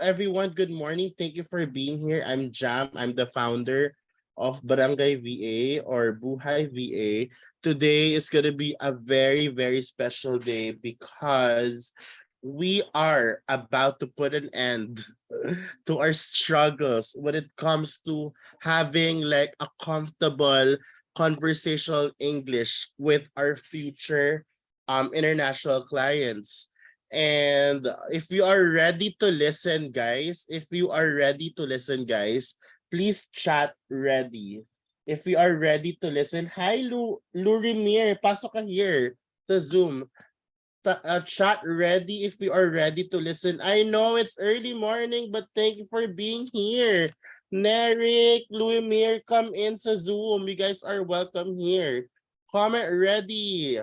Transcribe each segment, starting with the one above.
everyone. Good morning. Thank you for being here. I'm Jam. I'm the founder of Barangay VA or Buhay VA. Today is going to be a very, very special day because we are about to put an end to our struggles when it comes to having like a comfortable conversational English with our future international clients. And if you are ready to listen, guys, please chat ready. If you are ready to listen, hi Lurimir, pasok ka here sa Zoom. Chat ready if you are ready to listen. I know it's early morning, but thank you for being here. Nerik, Luimir, come in sa Zoom. You guys are welcome here. Comment ready.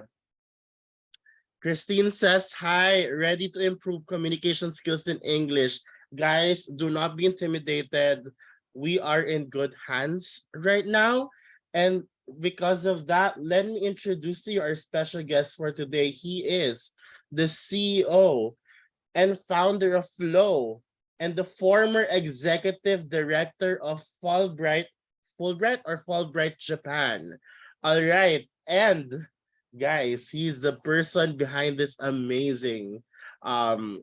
Christine says, hi, ready to improve communication skills in English. Guys, do not be intimidated. We are in good hands right now. And because of that, let me introduce to you our special guest for today. He is the CEO and founder of Flow and the former executive director of Fulbright Japan. All right. And guys, he's the person behind this amazing um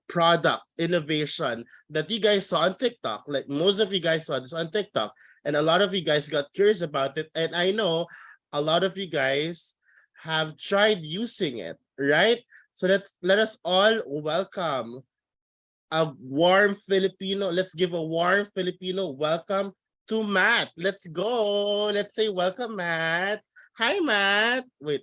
product innovation that you guys saw on TikTok. Like most of you guys saw this on TikTok, and a lot of you guys got curious about it. And I know a lot of you guys have tried using it, right? So let us all welcome a warm Filipino. Let's give a warm Filipino welcome to Matt. Let's go. Let's say welcome, Matt. Hi, Matt. Wait,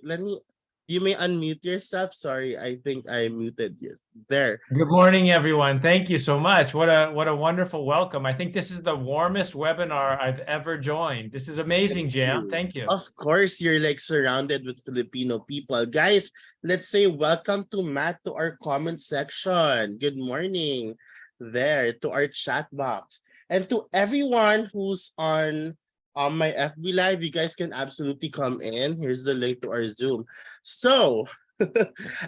you may unmute yourself. Sorry, I think I muted you. There. Good morning, everyone. Thank you so much. What a wonderful welcome. I think this is the warmest webinar I've ever joined. This is amazing, Jam. Thank you. Of course, you're like surrounded with Filipino people. Guys, let's say welcome to Matt to our comment section. Good morning there to our chat box. And to everyone who's on my FB Live, you guys can absolutely come in. Here's the link to our Zoom. So,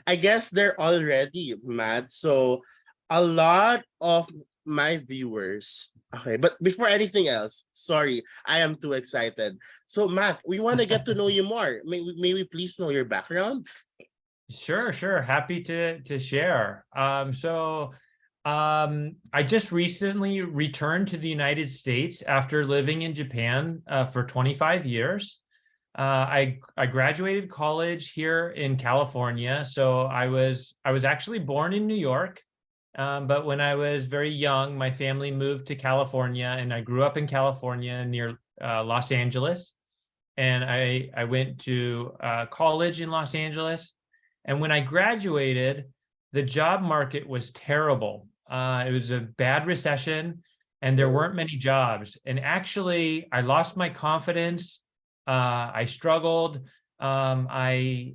I guess they're all ready, Matt. So, a lot of my viewers. Okay, but before anything else, sorry, I am too excited. So, Matt, we want to get to know you more. May we please know your background? Sure. Happy to share. I just recently returned to the United States after living in Japan for 25 years. I graduated college here in California. So I was actually born in New York, but when I was very young, my family moved to California, and I grew up in California near Los Angeles. And I went to college in Los Angeles. And when I graduated, the job market was terrible. It was a bad recession, and there weren't many jobs. And actually, I lost my confidence. I struggled. I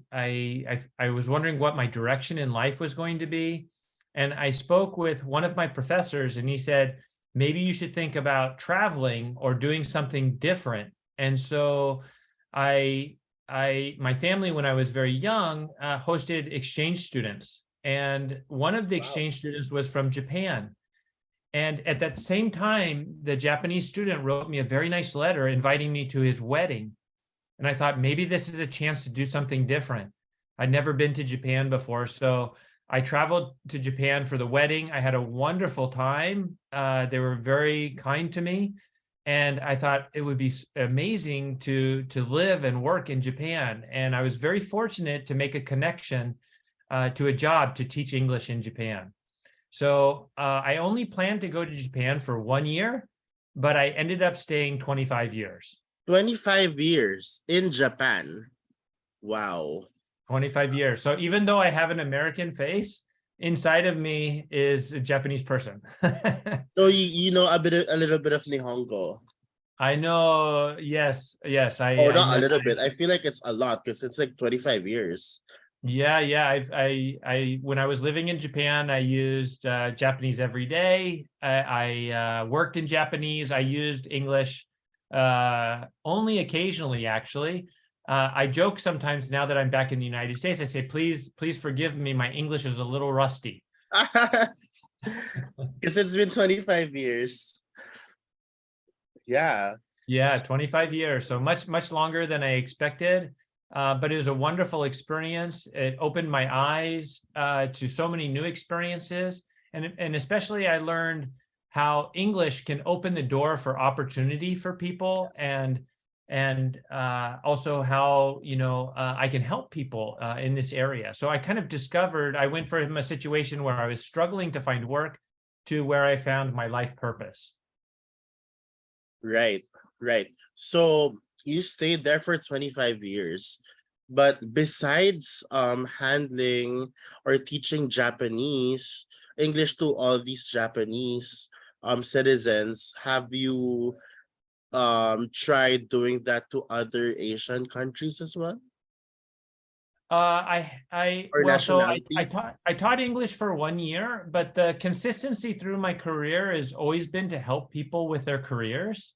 was wondering what my direction in life was going to be. And I spoke with one of my professors, and he said, maybe you should think about traveling or doing something different. And so my family, when I was very young, hosted exchange students. And one of the exchange students was from Japan. And at that same time, the Japanese student wrote me a very nice letter inviting me to his wedding. And I thought, maybe this is a chance to do something different. I'd never been to Japan before. So I traveled to Japan for the wedding. I had a wonderful time. They were very kind to me. And I thought it would be amazing to live and work in Japan. And I was very fortunate to make a connection to a job to teach English in Japan. So I only planned to go to Japan for 1 year, but I ended up staying 25 years. 25 years in Japan. Wow. 25 years. So even though I have an American face, inside of me is a Japanese person. So you know a little bit of Nihongo. I know, yes. Not a little bit. I feel like it's a lot because it's like 25 years. Yeah. I when I was living in Japan, I used Japanese every day. I worked in Japanese. I used English only occasionally, actually. I joke sometimes now that I'm back in the United States. I say, please forgive me. My English is a little rusty. Because it's been 25 years. Yeah. Yeah, 25 years. So much longer than I expected. But it was a wonderful experience. It opened my eyes to so many new experiences. And especially I learned how English can open the door for opportunity for people, and also how, I can help people in this area. So I kind of discovered, I went from a situation where I was struggling to find work to where I found my life purpose. Right, right. So you stayed there for 25 years. But besides handling or teaching Japanese, English to all these Japanese citizens, have you tried doing that to other Asian countries as well? Or Well, so nationalities? I taught English for 1 year, but the consistency through my career has always been to help people with their careers.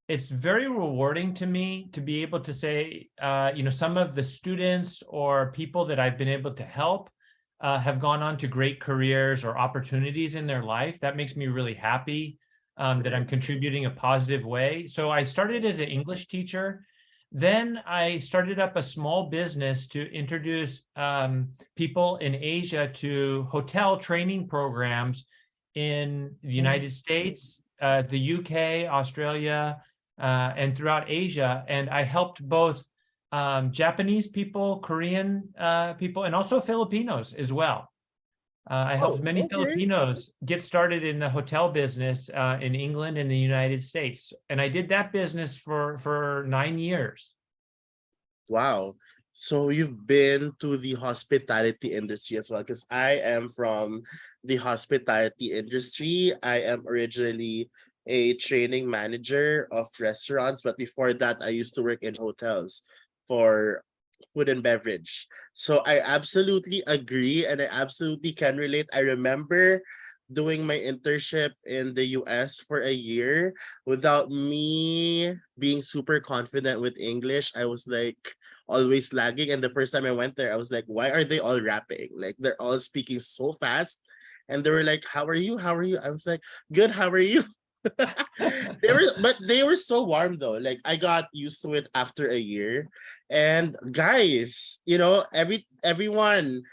It's very rewarding to me to be able to say, some of the students or people that I've been able to help have gone on to great careers or opportunities in their life. That makes me really happy that I'm Right. contributing a positive way. So I started as an English teacher. Then I started up a small business to introduce people in Asia to hotel training programs in the United States, the UK, Australia, and throughout Asia. And I helped both Japanese people, Korean people, and also Filipinos as well. I helped Oh, many okay. Filipinos get started in the hotel business in England and the United States. And I did that business for 9 years. Wow. So you've been to the hospitality industry as well, because I am from the hospitality industry. I am originally a training manager of restaurants, but before that, I used to work in hotels for food and beverage. So I absolutely agree and I absolutely can relate. I remember doing my internship in the US for a year without me being super confident with English. I was like always lagging. And the first time I went there, I was like, why are they all rapping? Like they're all speaking so fast. And they were like, how are you? How are you? I was like, good, how are you? They were so warm though. Like I got used to it after a year. And guys, everyone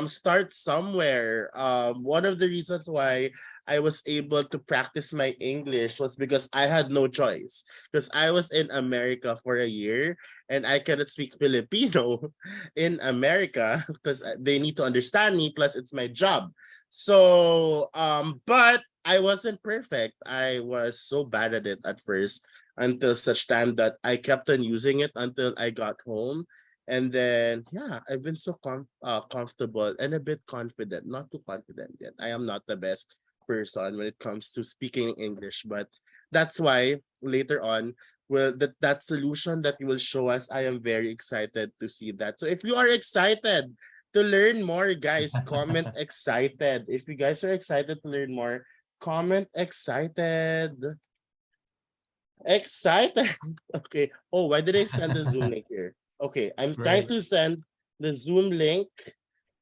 start somewhere. One of the reasons why I was able to practice my English was because I had no choice. Because I was in America for a year and I cannot speak Filipino in America because they need to understand me. Plus, it's my job. So, but I wasn't perfect. I was so bad at it at first until such time that I kept on using it until I got home. And then, yeah, I've been so comfortable and a bit confident. Not too confident yet. I am not the best person when it comes to speaking English, but that's why later on, well, that solution that you will show us, I am very excited to see that. So if you are excited to learn more, guys, comment excited. If you guys are excited to learn more, comment excited. Excited. Okay. Oh, why did I send the Zoom link here? Okay, I'm trying Great. to send the Zoom link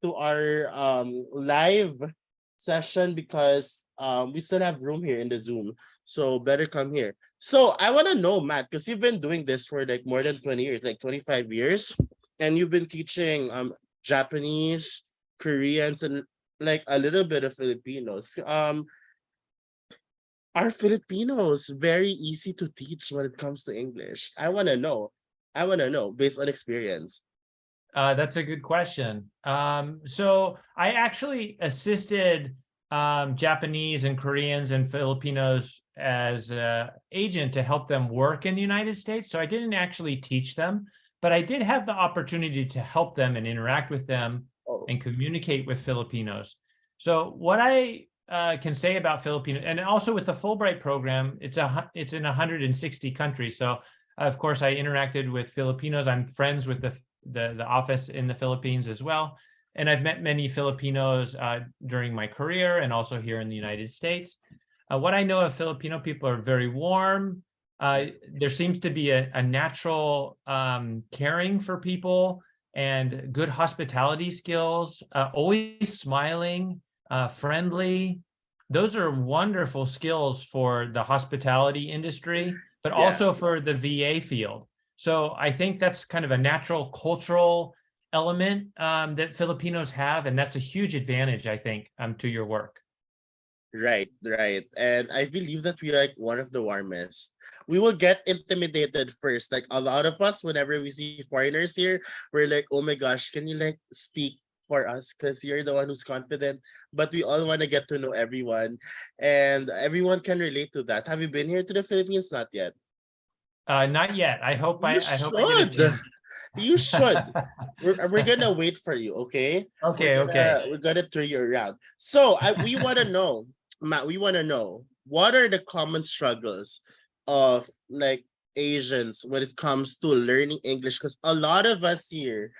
to our live session because we still have room here in the Zoom. So better come here. So I want to know, Matt, because you've been doing this for like more than 20 years, like 25 years, and you've been teaching Japanese, Koreans, and like a little bit of Filipinos. Are Filipinos very easy to teach when it comes to English? I want to know. I want to know based on experience. That's a good question. So I actually assisted Japanese and Koreans and Filipinos as an agent to help them work in the United States. So I didn't actually teach them, but I did have the opportunity to help them and interact with them Oh, and communicate with Filipinos. So what I can say about Filipinos, and also with the Fulbright program, it's in 160 countries. So of course, I interacted with Filipinos. I'm friends with the office in the Philippines as well. And I've met many Filipinos during my career and also here in the United States. What I know of Filipino people are very warm. There seems to be a natural caring for people and good hospitality skills, always smiling, friendly. those are wonderful skills for the hospitality industry, but Yeah. also for the VA field. So I think that's kind of a natural cultural element that Filipinos have, and that's a huge advantage, I think, to your work. Right, right. And I believe that we are like one of the warmest. We will get intimidated first. Like a lot of us, whenever we see foreigners here, we're like, oh my gosh, can you like speak for us? Because you're the one who's confident. But we all want to get to know everyone. And everyone can relate to that. Have you been here to the Philippines? Not yet. Not yet. You I hope I get a should. chance. You should. We're gonna wait for you, okay? We're Okay, okay. gonna we're gonna turn you around. So we wanna know, Matt, we wanna know what are the common struggles of like Asians when it comes to learning English? Because a lot of us here,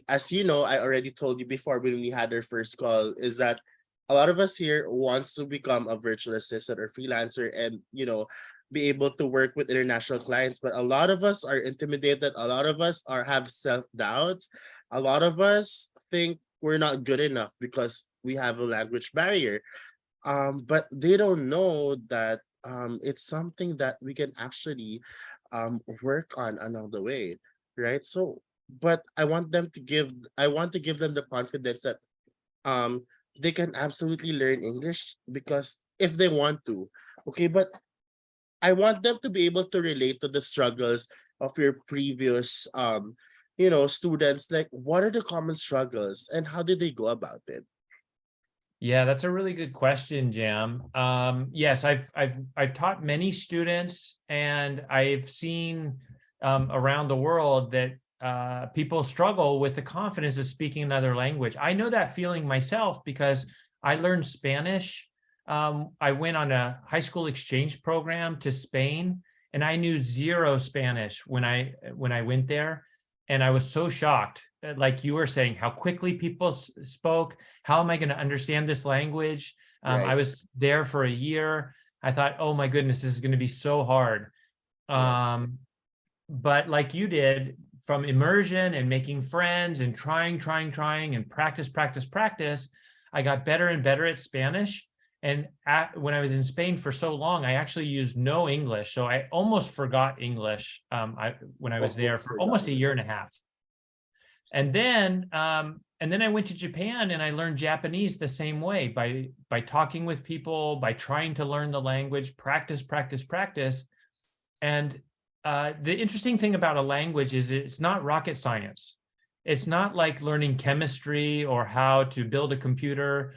as you know, I already told you before when we had our first call, is that a lot of us here wants to become a virtual assistant or freelancer and be able to work with international clients, but a lot of us are intimidated, a lot of us are have self-doubts, a lot of us think we're not good enough because we have a language barrier. But they don't know that it's something that we can actually work on along the way, right? So, but I want to give them the confidence that um they can absolutely learn English because if they want to, okay. But I want them to be able to relate to the struggles of your previous students. Like, what are the common struggles and how did they go about it? Yeah, that's a really good question, Jam. Yes, I've taught many students, and I've seen around the world that people struggle with the confidence of speaking another language. I know that feeling myself because I learned Spanish. I went on a high school exchange program to Spain, and I knew zero Spanish when I went there, and I was so shocked. Like you were saying, how quickly people spoke. How am I going to understand this language? I Right. was there for a year. I thought, oh my goodness, this is going to be so hard. Right. Um, but like you did, from immersion and making friends and trying and practice, I got better and better at Spanish. And when I was in Spain for so long, I actually used no English. So I almost forgot English when I was there Almost for forgot. almost a year and a half. And then I went to Japan and I learned Japanese the same way by talking with people, by trying to learn the language, practice. And the interesting thing about a language is it's not rocket science. It's not like learning chemistry or how to build a computer.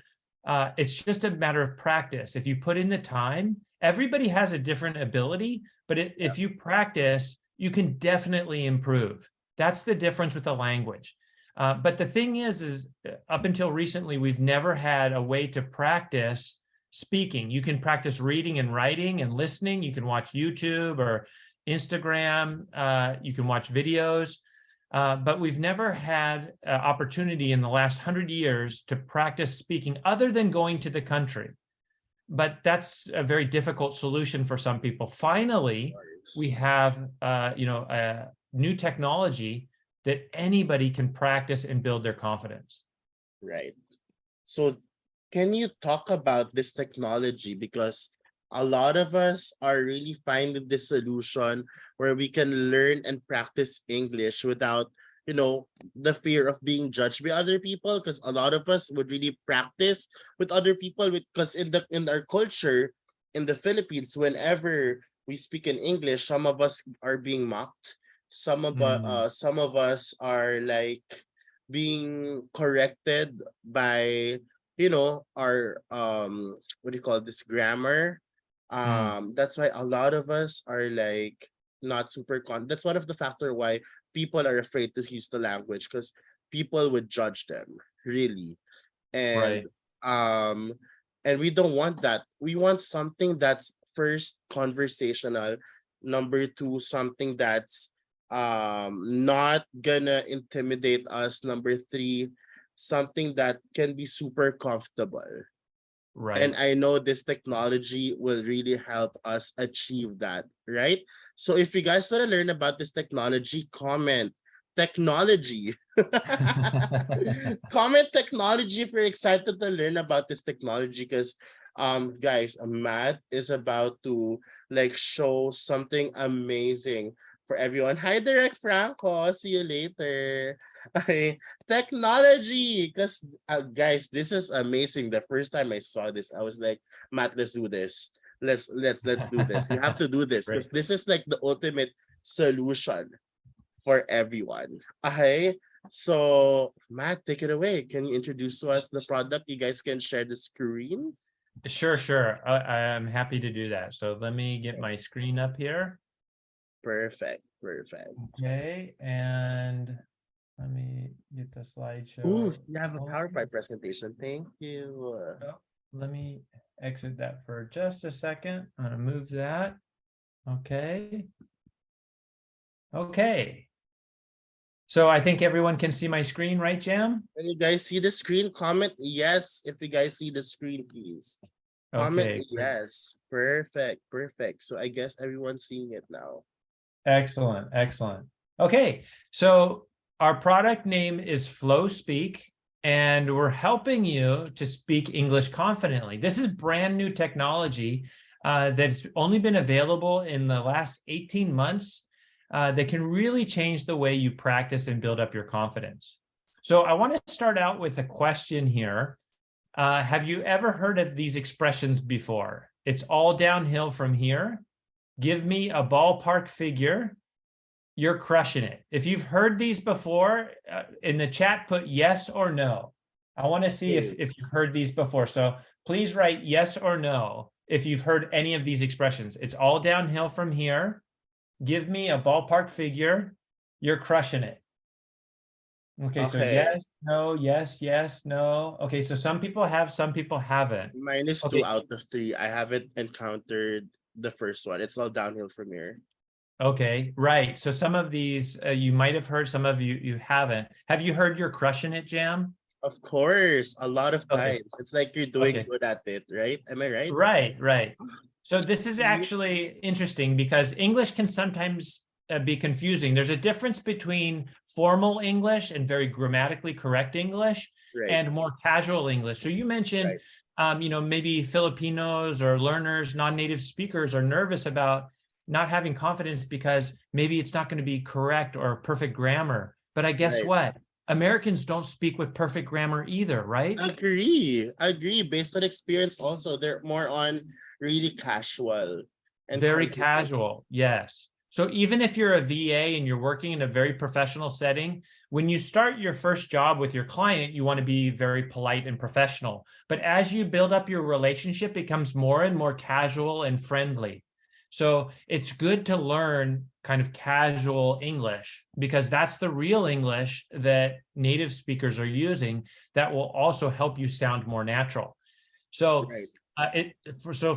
It's just a matter of practice. If you put in the time, everybody has a different ability, but Yeah. if you practice, you can definitely improve. That's the difference with a language. But the thing is up until recently, we've never had a way to practice speaking. You can practice reading and writing and listening. You can watch YouTube or Instagram. You can watch videos. But we've never had opportunity in the last 100 years to practice speaking other than going to the country. But that's a very difficult solution for some people. Finally, we have a new technology that anybody can practice and build their confidence. Right. So, can you talk about this technology? Because a lot of us are really finding this solution where we can learn and practice English without, the fear of being judged by other people. Because a lot of us would really practice with other people. Because in our culture, in the Philippines, whenever we speak in English, some of us are being mocked. Mm, Some of us are like being corrected by our what do you call this, grammar. mm, That's why a lot of us are like not super that's one of the factor why people are afraid to use the language, because people would judge them, really. and right. um and we don't want that. We want something that's first conversational, number two something that's not gonna intimidate us, number three something that can be super comfortable. And Right. I know this technology will really help us achieve that, right? So if you guys want to learn about this technology, comment technology. Comment technology if you're excited to learn about this technology, because Guys, Matt is about to like show something amazing for everyone. Hi, Direct Franco. See you later. Okay, technology. Because guys, this is amazing. The first time I saw this, I was like, Matt, let's do this. Let's do this. You have to do this Great. because this is like the ultimate solution for everyone. Okay. So Matt, take it away. Can you introduce to us the product? You guys can share the screen. Sure. I'm happy to do that. So let me get my screen up here. Perfect. Perfect. Okay, and let me get the Ooh, slideshow. you have a going. PowerPoint presentation. Thank you. Oh, let me exit that for just a second. I'm gonna move that. Okay. Okay. So I think everyone can see my screen, right, Jam? Can you guys see the screen? Comment yes if you guys see the screen, please. Comment Okay, great. yes. Perfect. Perfect. So I guess everyone's seeing it now. Excellent. Okay, so our product name is Flow Speak, and we're helping you to speak English confidently. This is brand new technology that's only been available in the last 18 months that can really change the way you practice and build up your confidence. So I want to start out with a question here. Have you ever heard of these expressions before? It's all downhill from here. Give me a ballpark figure. You're crushing it. If you've heard these before, in the chat, put yes or no. I want to see if you've heard these before. So please write yes or no if you've heard any of these expressions. It's all downhill from here. Give me a ballpark figure. You're crushing it. Okay, so Okay. yes, no. Okay, so some people have, some people haven't. Mine is two Okay, out of three. I haven't encountered the first one. It's all downhill from here. okay, right. So some of these you might have heard, some of you haven't. Have you heard you're crushing it, Jam? Of course, a lot of Okay, times. It's like you're doing okay. good at it, right? Am I right? Right. So this is actually interesting because English can sometimes be confusing. There's a difference between formal English and very grammatically correct English Right, and more casual English. So you mentioned, right, maybe Filipinos or learners, non-native speakers are nervous about not having confidence because maybe it's not going to be correct or perfect grammar. But I guess right. what? Americans don't speak with perfect grammar either, right? Agree. Based on experience, also, they're more on really casual and Very confident. casual, yes. So even if you're a VA and you're working in a very professional setting, when you start your first job with your client, you want to be very polite and professional. But as you build up your relationship, it becomes more and more casual and friendly. So it's good to learn kind of casual English because that's the real English that native speakers are using that will also help you sound more natural. So Right.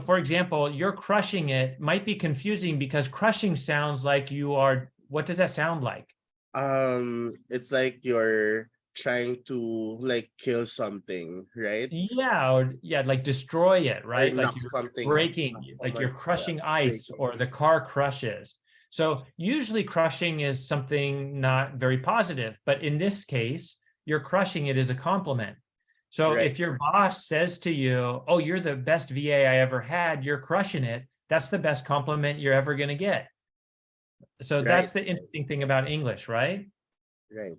for example, you're crushing it might be confusing because crushing sounds like you are, what does that sound like? It's like you're trying to like kill something, right? Yeah, or yeah, like destroy it, Or right? Like knock you're something, breaking, knock like someone, you're yeah, crushing ice breaking. or the car crushes. So usually crushing is something not very positive, but in this case, you're crushing it as a compliment. So Right, if your boss says to you, "Oh, you're the best VA I ever had, you're crushing it," that's the best compliment you're ever going to get. So right, that's the interesting thing about English, right? right.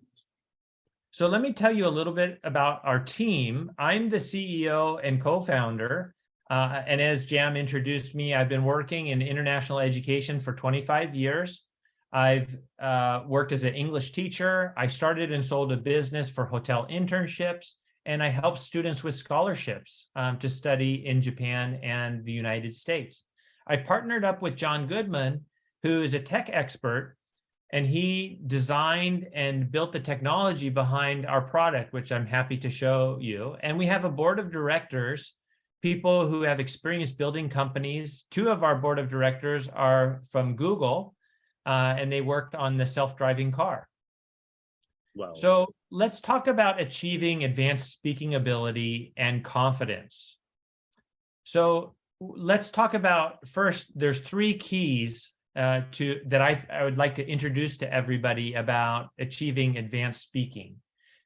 So let me tell you a little bit about our team. I'm the CEO and co-founder. And as Jam introduced me, I've been working in international education for 25 years. I've worked as an English teacher. I started and sold a business for hotel internships, and I help students with scholarships to study in Japan and the United States. I partnered up with John Goodman, who is a tech expert, and he designed and built the technology behind our product, which I'm happy to show you. And we have a board of directors, people who have experience building companies. Two of our board of directors are from Google, and they worked on the self-driving car. Wow. So let's talk about achieving advanced speaking ability and confidence. So let's talk about first, there's three keys I would like to introduce to everybody about achieving advanced speaking.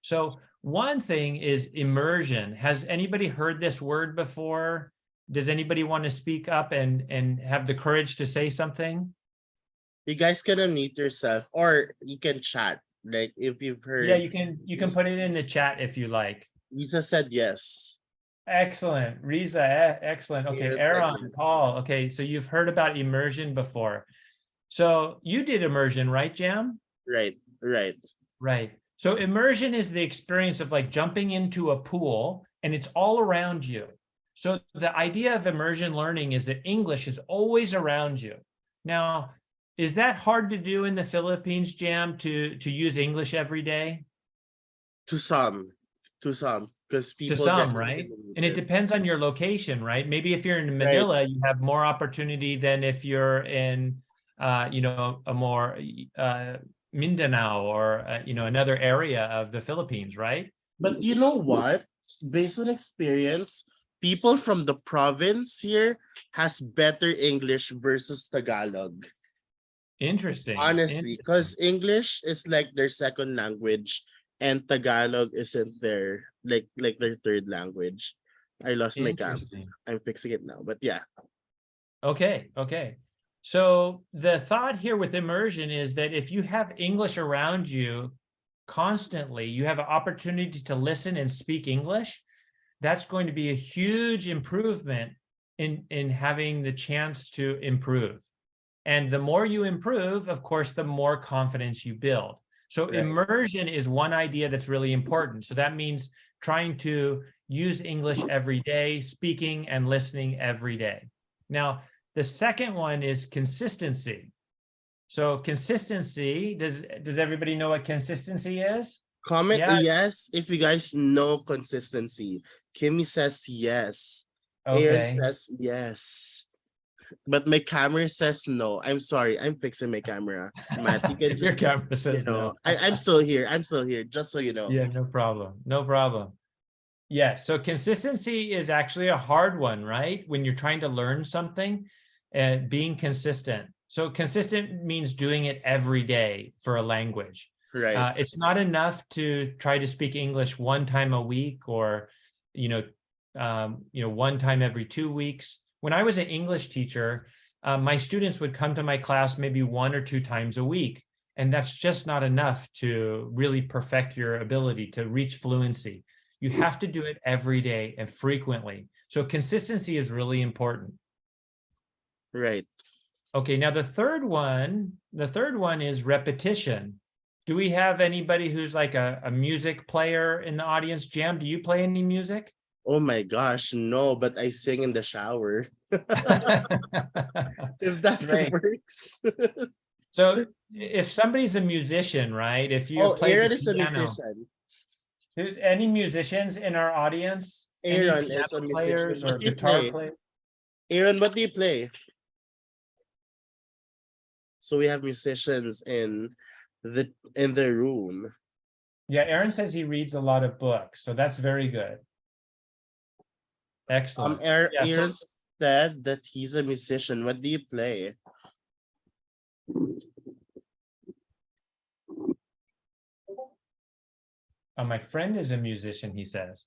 So one thing is immersion. Has anybody heard this word before? Does anybody want to speak up and have the courage to say something? You guys can unmute yourself or you can chat. Like if you've Yeah, heard, you can put it in the chat if you like. Lisa said yes. Excellent. Riza, excellent. Okay, Aaron said Aaron, yes. Paul. Okay, so you've heard about immersion before. So you did immersion, right, Jam? Right, right. Right. So immersion is the experience of like jumping into a pool and it's all around you. So the idea of immersion learning is that English is always around you. Now, is that hard to do in the Philippines, Jam, to use English every day? To some, because To people get some, right? And it intimidated. depends on your location, right? Maybe if you're in Right. Manila, you have more opportunity than if you're in, a more Mindanao or another area of the Philippines, right? But you know what? Based on experience, people from the province here has better English versus Tagalog. Interesting. Honestly, Interesting. because English is like their second language and Tagalog isn't their like their third language. I lost my cam. Interesting. I'm fixing it now. But yeah, Okay. Okay. So the thought here with immersion is that if you have English around you constantly, you have an opportunity to listen and speak English. That's going to be a huge improvement in having the chance to improve. And the more you improve, of course, the more confidence you build. So right. immersion is one idea that's really important. So that means trying to use English every day, speaking and listening every day. Now, the second one is consistency. So consistency, does everybody know what consistency is? Comment Yeah, yes if you guys know consistency. Kimmy says yes. Aaron okay. says yes. But my camera says no. I'm sorry. I'm fixing my camera. Matt, you can Your just, camera says no. I'm still here. I'm still here, just so you know. Yeah, no problem. No problem. Yeah, so consistency is actually a hard one, right? When you're trying to learn something and being consistent. So consistent means doing it every day for a language. Right. It's not enough to try to speak English one time a week or, one time every 2 weeks. When I was an English teacher, my students would come to my class maybe 1 or 2 times a week. And that's just not enough to really perfect your ability to reach fluency. You have to do it every day and frequently. So consistency is really important. Right. Okay, now the third one is repetition. Do we have anybody who's like a music player in the audience? Jam, do you play any music? Oh my gosh, no, but I sing in the shower. If that Great. works. So if somebody's a musician, right? If you Oh, played the Aaron is a piano, musician. there's any musicians in our audience? Any Aaron piano is a musician. players What or do you guitar play? players? Aaron, what do you play? So we have musicians in the room. Yeah, Aaron says he reads a lot of books, so that's very good. Excellent. Yeah, so Aaron said that he's a musician. What do you play? my friend is a musician, he says.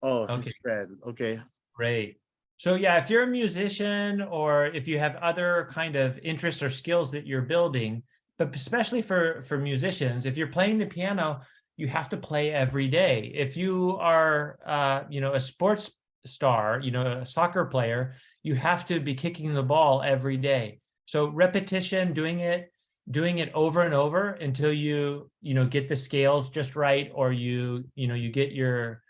Oh, his Okay, friend. Okay. great. So yeah, if you're a musician or if you have other kind of interests or skills that you're building, but especially for musicians, if you're playing the piano, you have to play every day. If you are a sports star, a soccer player, you have to be kicking the ball every day. So repetition, doing it over and over until you get the scales just right, or you get your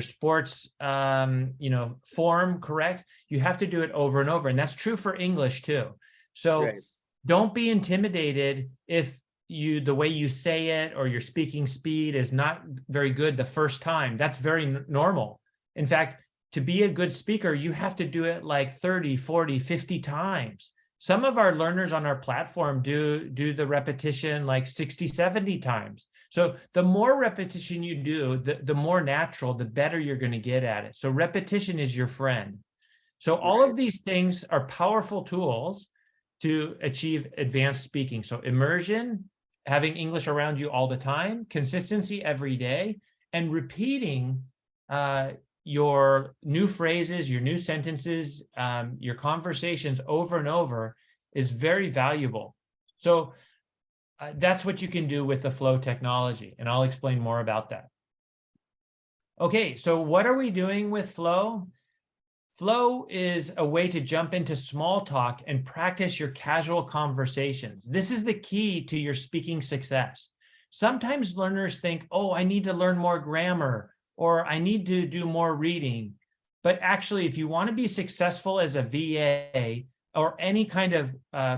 sports form correct. You have to do it over and over, and that's true for English too. So Right. don't be intimidated if the way you say it or your speaking speed is not very good the first time. That's very normal. In fact, to be a good speaker, you have to do it like 30, 40, 50 times. Some of our learners on our platform do the repetition like 60, 70 times. So the more repetition you do, the more natural, the better you're going to get at it. So repetition is your friend. So all Right. of these things are powerful tools to achieve advanced speaking. So immersion, having English around you all the time, consistency every day, and repeating your new phrases, your new sentences, your conversations over and over is very valuable. So that's what you can do with the flow technology, and I'll explain more about that. Okay, so what are we doing with flow? Flow is a way to jump into small talk and practice your casual conversations. This is the key to your speaking success. Sometimes learners think, oh, I need to learn more grammar, or I need to do more reading. But actually, if you want to be successful as a VA or any kind of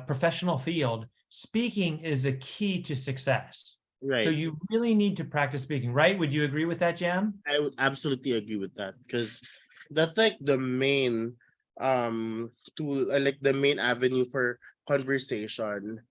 professional field, speaking is a key to success. Right. So you really need to practice speaking, right? Would you agree with that, Jam? I would absolutely agree with that, because that's like the main tool, like the main avenue for conversation.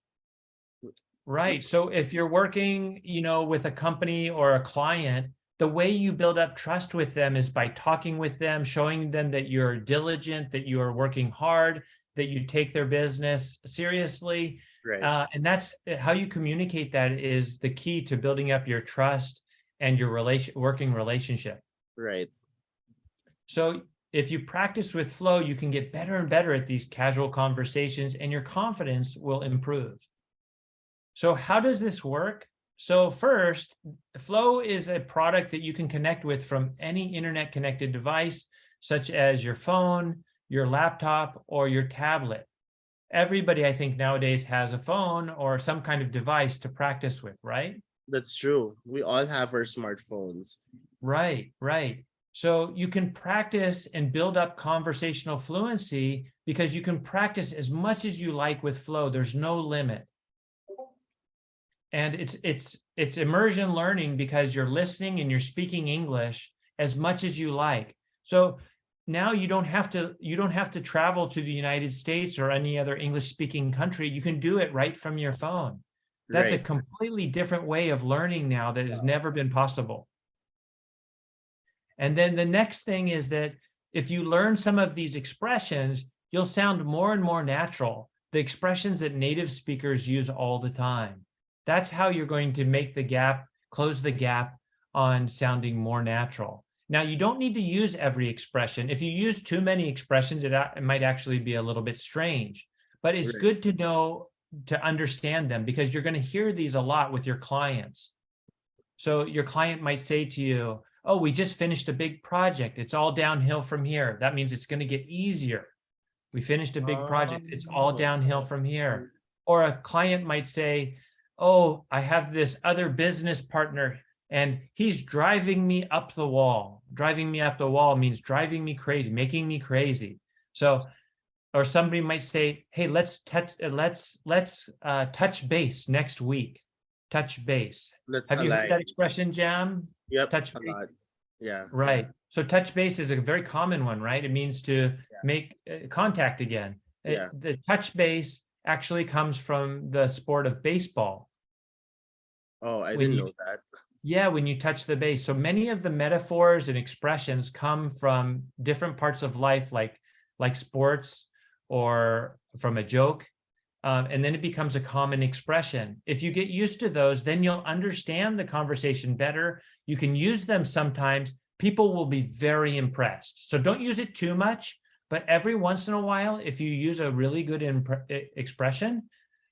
Right. So if you're working, with a company or a client, the way you build up trust with them is by talking with them, showing them that you're diligent, that you are working hard, that you take their business seriously. Right. And that's how you communicate. That is the key to building up your trust and your working relationship. Right. So if you practice with flow, you can get better and better at these casual conversations, and your confidence will improve. So how does this work? So first, Flow is a product that you can connect with from any internet connected device, such as your phone, your laptop, or your tablet. Everybody, I think, nowadays has a phone or some kind of device to practice with, right? That's true. We all have our smartphones. Right, right. So you can practice and build up conversational fluency because you can practice as much as you like with Flow. There's no limit. And it's immersion learning because you're listening and you're speaking English as much as you like. So now you don't have to travel to the United States or any other English speaking country. You can do it right from your phone. That's a Right. completely different way of learning now that has never been possible. And then the next thing is that if you learn some of these expressions, you'll sound more and more natural. The expressions that native speakers use all the time. That's how you're going to close the gap on sounding more natural. Now, you don't need to use every expression. If you use too many expressions, it might actually be a little bit strange, but it's Right. good to know, to understand them, because you're going to hear these a lot with your clients. So your client might say to you, oh, we just finished a big project. It's all downhill from here. That means it's going to get easier. We finished a big project. It's all downhill from here. Or a client might say, oh, I have this other business partner and he's driving me up the wall. Driving me up the wall means driving me crazy, making me crazy. So, or somebody might say, hey, let's touch base next week. Touch base. Let's Have you heard that align. expression, Jam? Yep. Touch A base. lot. Yeah. Right. So touch base is a very common one, right? It means to Yeah. make contact again. Yeah. The touch base actually comes from the sport of baseball. Oh, I When didn't you know that. Yeah, when you touch the base. So many of the metaphors and expressions come from different parts of life, like sports or from a joke. And then it becomes a common expression. If you get used to those, then you'll understand the conversation better. You can use them sometimes. People will be very impressed. So don't use it too much, but every once in a while, if you use a really good expression,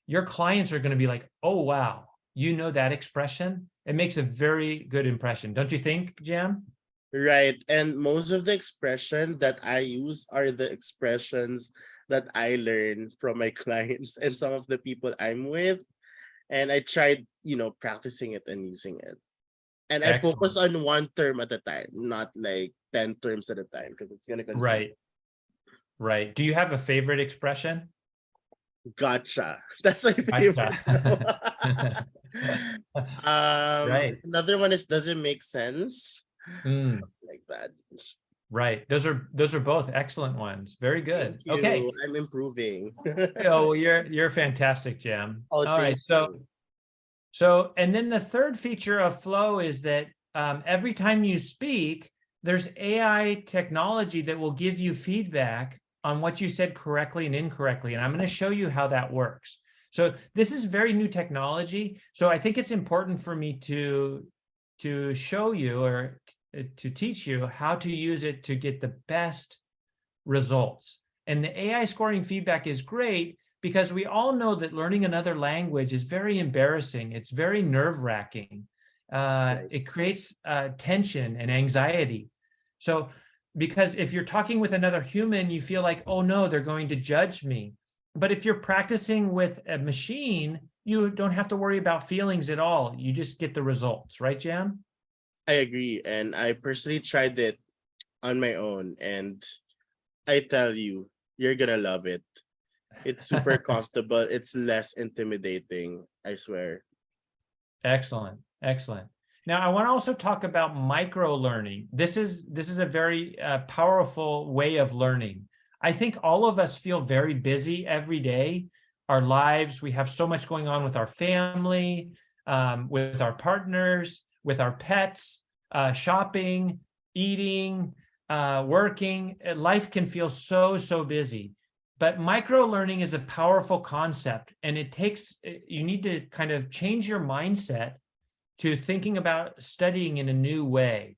your clients are going to be like, oh, wow, you know that expression? It makes a very good impression. Don't you think, Jam? Right. And most of the expression that I use are the expressions that I learn from my clients and some of the people I'm with. And I tried, practicing it and using it. And I focus Excellent. on one term at a time, not like 10 terms at a time, because it's gonna confuse. Right. Right. Do you have a favorite expression? Gotcha. That's my favorite. Gotcha. Right. Another one is doesn't make sense. Mm, Like that. right. Those are both excellent ones. Very good. Thank you. Okay. I'm improving. Oh, you're fantastic, Jam. Oh, All thank right. you. So, and then the third feature of Flow is that every time you speak, there's AI technology that will give you feedback on what you said correctly and incorrectly. And I'm going to show you how that works. So this is very new technology. So I think it's important for me to show you or to teach you how to use it to get the best results. And the AI scoring feedback is great because we all know that learning another language is very embarrassing. It's very nerve-wracking. It creates tension and anxiety. So because if you're talking with another human, you feel like, oh no, they're going to judge me. But if you're practicing with a machine, you don't have to worry about feelings at all. You just get the results, right, Jam? I agree. And I personally tried it on my own. And I tell you, you're gonna love it. It's super comfortable. It's less intimidating, I swear. Excellent, excellent. Now, I want to also talk about micro learning. This is a very powerful way of learning. I think all of us feel very busy every day. Our lives, we have so much going on with our family, with our partners, with our pets, shopping, eating, working. Life can feel so busy. But micro learning is a powerful concept, and you need to kind of change your mindset to thinking about studying in a new way.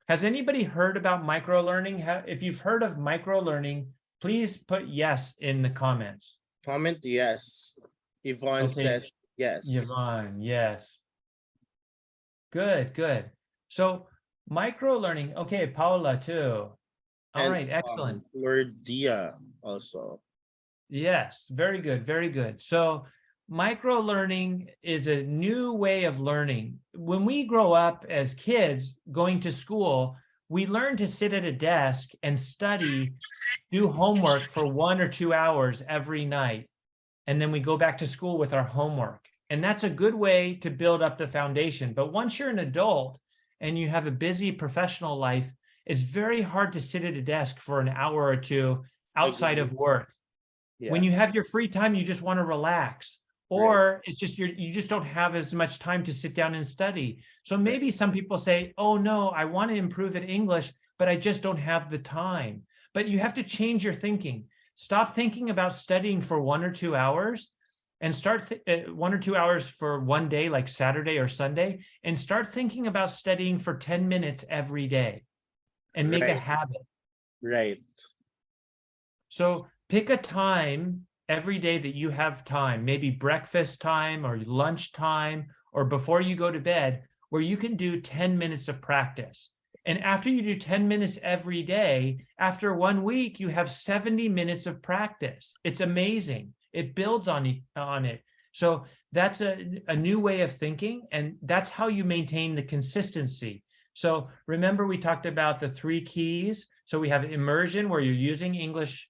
Has anybody heard about micro learning? If you've heard of micro learning, please put yes in the comments. Comment yes. Yvonne Okay, says yes. Yvonne, yes. Good. So micro learning, okay, Paula too. All right, excellent. Lord Dia also. Yes, very good. So micro learning is a new way of learning. When we grow up as kids going to school, we learn to sit at a desk and study, do homework for 1 or 2 hours every night. And then we go back to school with our homework. And that's a good way to build up the foundation. But once you're an adult and you have a busy professional life, it's very hard to sit at a desk for an hour or two outside of work. Yeah. When you have your free time, you just want to relax, or it's just you just don't have as much time to sit down and study. So maybe some people say, oh no, I want to improve at English, but I just don't have the time. But you have to change your thinking. Stop thinking about studying for 1 or 2 hours and start 1 or 2 hours for one day, like Saturday or Sunday, and start thinking about studying for 10 minutes every day and make a habit. Right. So pick a time every day that you have time, maybe breakfast time or lunch time or before you go to bed, where you can do 10 minutes of practice. And after you do 10 minutes every day, after 1 week, you have 70 minutes of practice. It's amazing. It builds on it. So that's a new way of thinking, and that's how you maintain the consistency. So remember, we talked about the 3 keys. So we have immersion, where you're using English,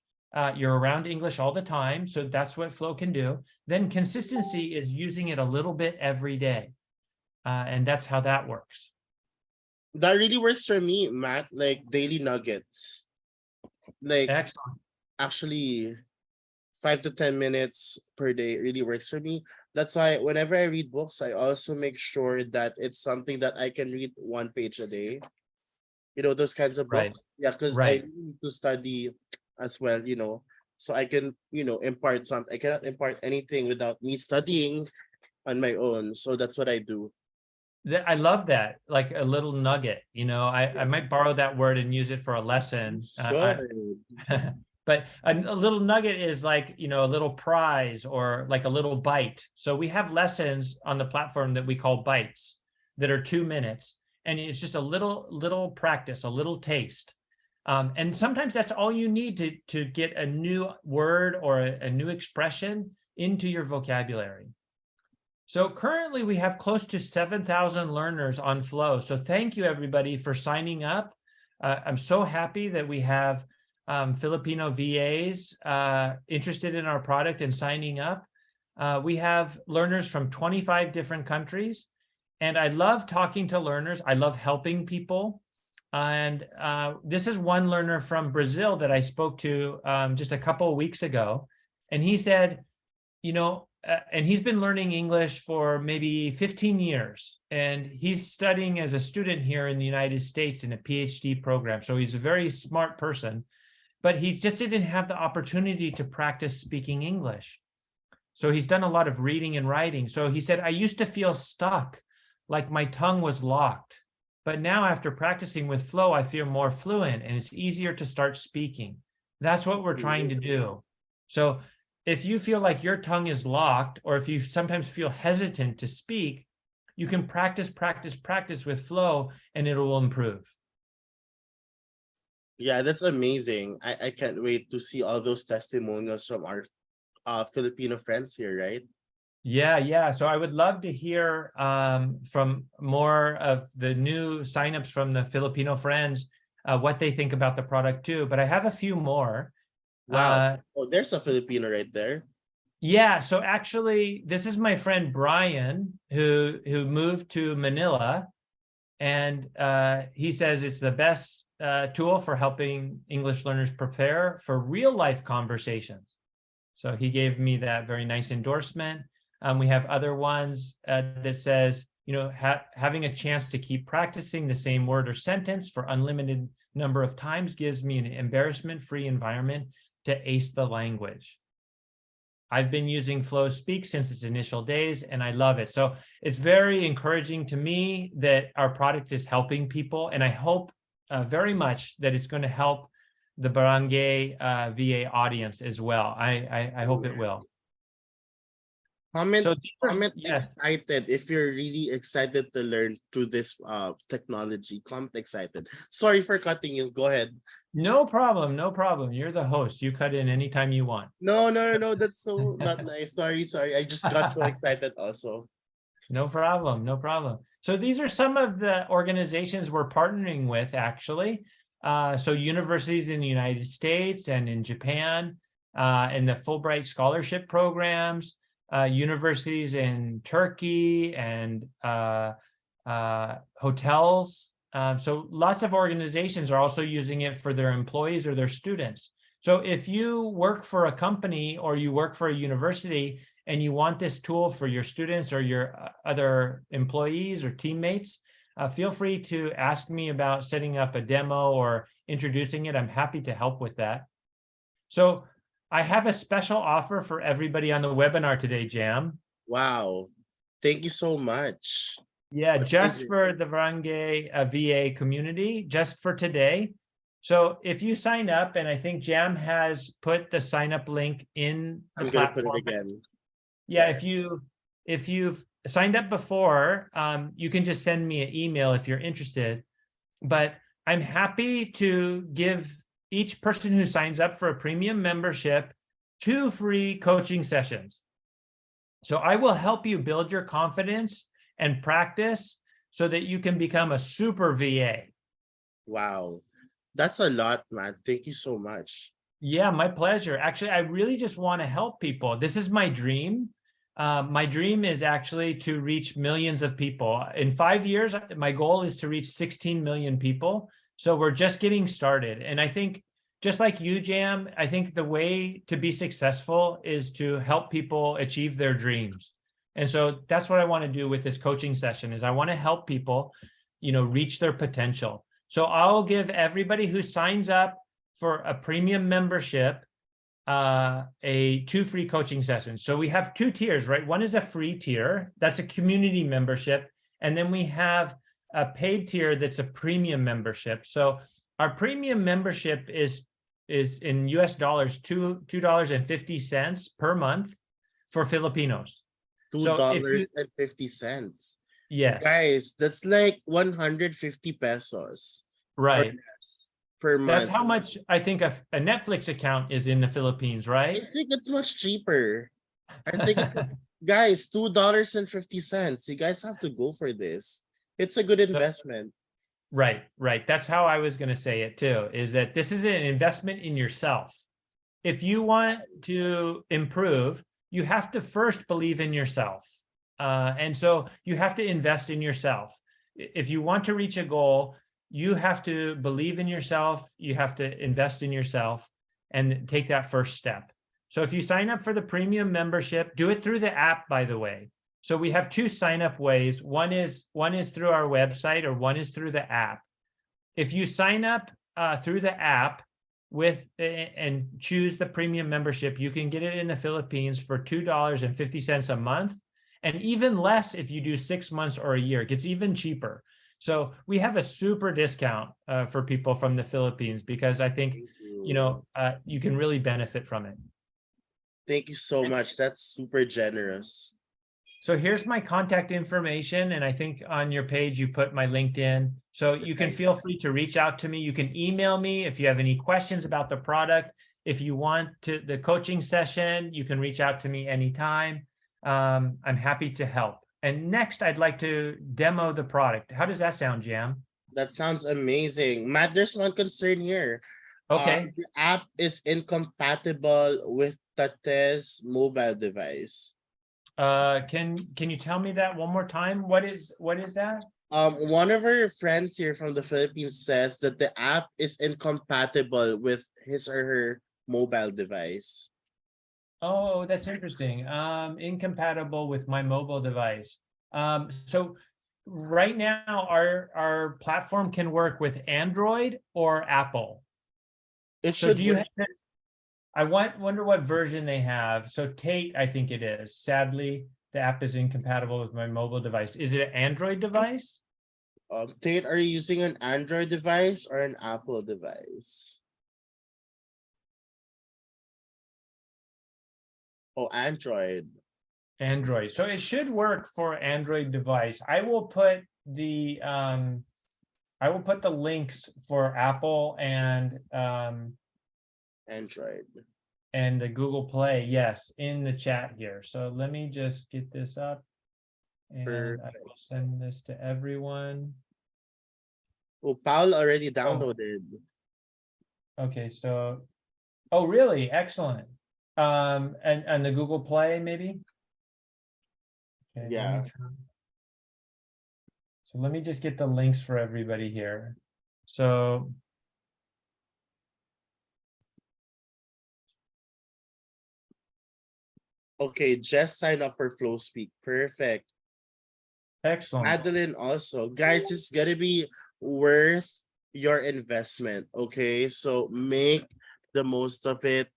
you're around English all the time. So that's what flow can do. Then consistency is using it a little bit every day. And that's how that works. That really works for me, Matt, like daily nuggets. Like excellent. Actually 5 to 10 minutes per day really works for me. That's why whenever I read books, I also make sure that it's something that I can read 1 page a day. You know, those kinds of books. Yeah, because I need to study as well, you know. So I can, impart something. I cannot impart anything without me studying on my own. So that's what I do. I love that, like a little nugget. I might borrow that word and use it for a lesson. But a little nugget is like, a little prize or like a little bite. So we have lessons on the platform that we call bites that are 2 minutes. And it's just a little practice, a little taste. And sometimes that's all you need to get a new word or a new expression into your vocabulary. So currently we have close to 7,000 learners on Flow. So thank you everybody for signing up. I'm so happy that we have Filipino VAs interested in our product and signing up. We have learners from 25 different countries. And I love talking to learners. I love helping people. And this is one learner from Brazil that I spoke to just a couple of weeks ago. And he said, and he's been learning English for maybe 15 years. And he's studying as a student here in the United States in a PhD program. So he's a very smart person, but he just didn't have the opportunity to practice speaking English. So he's done a lot of reading and writing. So he said, I used to feel stuck, like my tongue was locked. But now after practicing with flow, I feel more fluent and it's easier to start speaking. That's what we're trying to do. So if you feel like your tongue is locked, or if you sometimes feel hesitant to speak, you can practice with flow and it will improve. Yeah, that's amazing. I can't wait to see all those testimonials from our Filipino friends here, right? Yeah. So I would love to hear from more of the new signups from the Filipino friends, what they think about the product too. But I have a few more. Wow. Oh, there's a Filipino right there. Yeah, so actually, this is my friend Brian who moved to Manila, and he says it's the best tool for helping English learners prepare for real life conversations. So he gave me that very nice endorsement. We have other ones that says, having a chance to keep practicing the same word or sentence for unlimited number of times gives me an embarrassment-free environment to ace the language. I've been using Flow Speak since its initial days, and I love it. So it's very encouraging to me that our product is helping people, and I hope very much that it's going to help the Barangay VA audience as well. I hope it will. Comment, So comment yes. excited if you're really excited to learn through this technology. Comment excited. Sorry for cutting you. Go ahead. No problem. You're the host. You cut in anytime you want. No. That's so not nice. Sorry. I just got so excited also. No problem. So these are some of the organizations we're partnering with, actually. So universities in the United States and in Japan, and the Fulbright scholarship programs, universities in Turkey, and hotels. So lots of organizations are also using it for their employees or their students. So if you work for a company or you work for a university and you want this tool for your students or your other employees or teammates, feel free to ask me about setting up a demo or introducing it. I'm happy to help with that. So I have a special offer for everybody on the webinar today, Jam. Wow. Thank you so much. Yeah, What just is it? for the Barangay VA community, just for today. So if you sign up, and I think Jam has put the sign up link in the I'm gonna put it platform. again. Yeah, There. if you've signed up before, you can just send me an email if you're interested. But I'm happy to give each person who signs up for a premium membership 2 free coaching sessions. So I will help you build your confidence and practice so that you can become a super VA. Wow. That's a lot, man. Thank you so much. Yeah, my pleasure. Actually, I really just want to help people. This is my dream. My dream is actually to reach millions of people. In 5 years, my goal is to reach 16 million people. So we're just getting started. And I think, just like you, Jam, I think the way to be successful is to help people achieve their dreams. And so that's what I want to do with this coaching session is I want to help people, reach their potential. So I'll give everybody who signs up for a premium membership a 2 free coaching sessions. So we have 2 tiers, right? One is a free tier, that's a community membership, and then we have a paid tier that's a premium membership. So our premium membership is in US dollars $2.50 per month for Filipinos. $2.50. Yes, Guys, that's like 150 pesos or right. less per That's month. how much I think a Netflix account is in the Philippines, I right? think it's much cheaper. I think guys, $2.50. You guys have to go for this. It's a good investment. Right. That's how I was going to say it too, is that this is an investment in yourself. If you want to improve, you have to first believe in yourself. And so you have to invest in yourself. If you want to reach a goal, you have to believe in yourself. You have to invest in yourself and take that first step. So if you sign up for the premium membership, do it through the app, by the way. So we have 2 sign up ways. One is through our website, or one is through the app. If you sign up through the app and choose the premium membership, you can get it in the Philippines for $2.50 a month, and even less if you do 6 months or a year. It gets even cheaper. So we have a super discount for people from the Philippines because I think, you can really benefit from it. Thank you so much. That's super generous. So here's my contact information. And I think on your page, you put my LinkedIn. So you can feel free to reach out to me. You can email me if you have any questions about the product. If you want the coaching session, you can reach out to me anytime. I'm happy to help. And next, I'd like to demo the product. How does that sound, Jam? That sounds amazing. Matt, there's one concern here. Okay. The app is incompatible with Tate's mobile device. Can you tell me that one more time? What is that? One of our friends here from the Philippines says that the app is incompatible with his or her mobile device. Oh, that's interesting. Incompatible with my mobile device. So right now, our platform can work with Android or Apple. It So should do you work. have, I wonder what version they have. So Tate, I think it is. Sadly, the app is incompatible with my mobile device. Is it an Android device? Tate, are you using an Android device or an Apple device? Oh, Android. Android. So it should work for Android device. I will put the links for Apple and Android. and the Google Play, yes, in the chat here. So let me just get this up and I will send this to everyone. Oh, Paul already downloaded. Okay, so oh really? Excellent. And the Google Play maybe? Okay, Yeah. So let me just get the links for everybody here. So Okay, just sign up for FlowSpeak. Perfect. excellent. Madeline also. Guys, it's gonna be worth your investment. Okay, so make the most of it.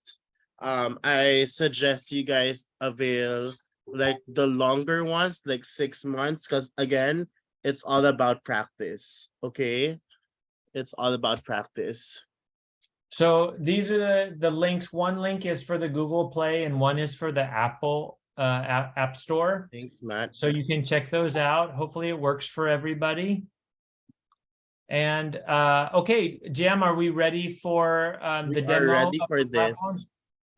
I suggest you guys avail like the longer ones, like 6 months, because again, it's all about practice. Okay, it's all about practice. So these are the links. One link is for the Google Play and one is for the Apple App Store. Thanks, Matt. So you can check those out. Hopefully it works for everybody. And okay, Jam, are we ready for the demo? We are ready of for the platform? this.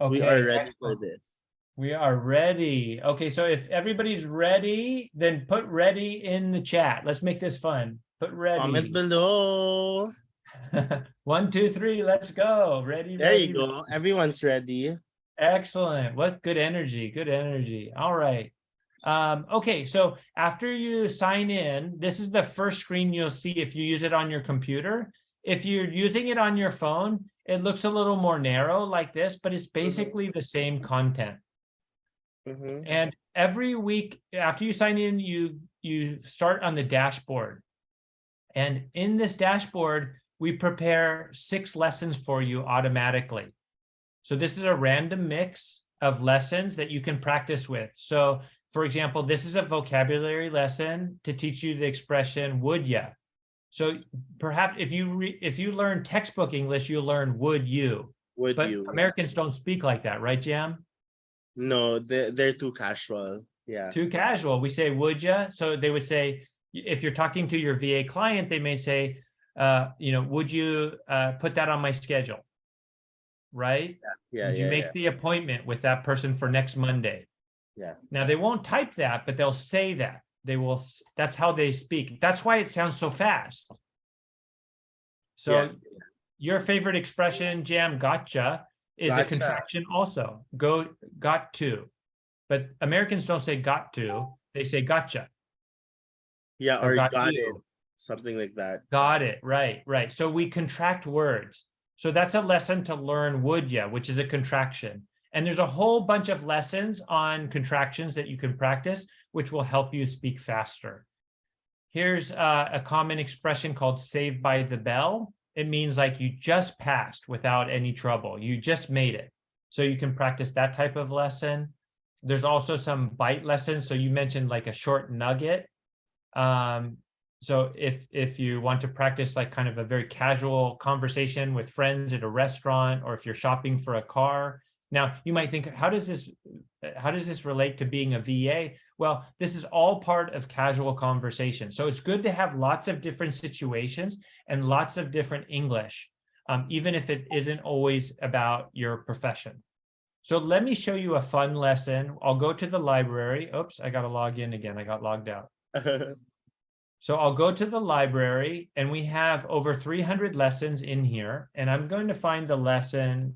Okay, We are ready for excellent. this. We are ready. Okay, so if everybody's ready, then put ready in the chat. Let's make this fun. Put ready. Comment below. 1, 2, 3, let's go. Ready, There ready. you go. Everyone's ready. Excellent. What good energy. Good energy. All right. Okay, so after you sign in, this is the first screen you'll see if you use it on your computer. If you're using it on your phone, it looks a little more narrow like this, but it's basically the same content. And every week after you sign in, you start on the dashboard. And in this dashboard, we prepare 6 lessons for you automatically. So this is a random mix of lessons that you can practice with. So for example, this is a vocabulary lesson to teach you the expression would ya. So perhaps if you learn textbook English, you'll learn would you. But Americans don't speak like that, right, Jam? No, they're too casual. Yeah. Too casual. We say would ya. So they would say, if you're talking to your VA client, they may say, would you put that on my schedule? Right? Yeah. Would you make the appointment with that person for next Monday? Yeah. Now they won't type that, but they'll say that. They will. That's how they speak. That's why it sounds so fast. So your favorite expression, Jam, gotcha, is a contraction also. Got to. But Americans don't say got to. They say gotcha. Yeah, or got it. Something like that. Got it. Right. So we contract words. So that's a lesson to learn would ya, which is a contraction. And there's a whole bunch of lessons on contractions that you can practice, which will help you speak faster. Here's a common expression called saved by the bell. It means like you just passed without any trouble. You just made it. So you can practice that type of lesson. There's also some bite lessons. So you mentioned like a short nugget. So if you want to practice like kind of a very casual conversation with friends at a restaurant, or if you're shopping for a car. Now you might think, how does this relate to being a VA? Well, this is all part of casual conversation. So it's good to have lots of different situations and lots of different English, even if it isn't always about your profession. So let me show you a fun lesson. I'll go to the library. Oops, I got to log in again. I got logged out. So I'll go to the library, and we have over 300 lessons in here. And I'm going to find the lesson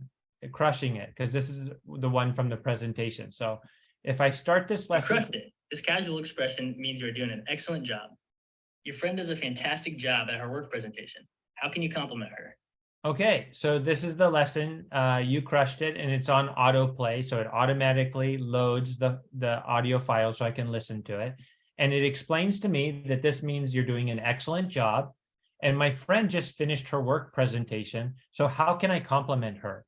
Crushing It, because this is the one from the presentation. So if I start this lesson. You crushed it. This casual expression means you're doing an excellent job. Your friend does a fantastic job at her work presentation. How can you compliment her? Okay, so this is the lesson. You crushed it, and it's on autoplay. So it automatically loads the audio file so I can listen to it. And it explains to me that this means you're doing an excellent job. And my friend just finished her work presentation. So how can I compliment her?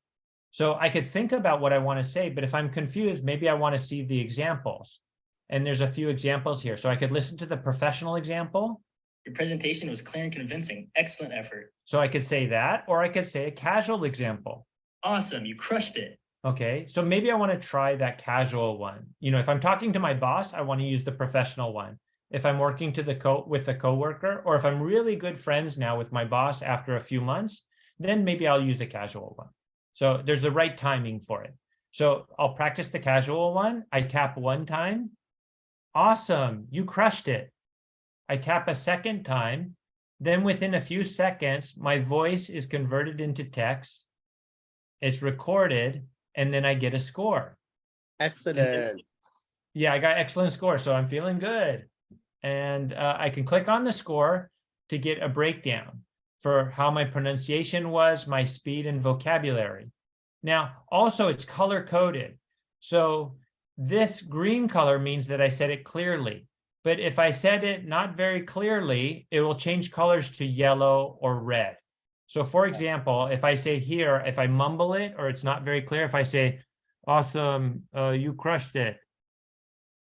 So I could think about what I want to say, but if I'm confused, maybe I want to see the examples. And there's a few examples here. So I could listen to the professional example. Your presentation was clear and convincing. Excellent effort. So I could say that, or I could say a casual example. Awesome, you crushed it. Okay, so maybe I want to try that casual one. You know, if I'm talking to my boss, I want to use the professional one. If I'm working with a coworker, or if I'm really good friends now with my boss after a few months, then maybe I'll use a casual one. So there's the right timing for it. So I'll practice the casual one. I tap one time. Awesome, you crushed it. I tap a second time. Then within a few seconds, my voice is converted into text. It's recorded, and then I get a score. Excellent. Yeah, I got excellent score, so I'm feeling good. And I can click on the score to get a breakdown for how my pronunciation was, my speed, and vocabulary. Now, also, it's color-coded. So this green color means that I said it clearly. But if I said it not very clearly, it will change colors to yellow or red. So for example, if I say here, if I mumble it or it's not very clear, if I say, awesome, you crushed it,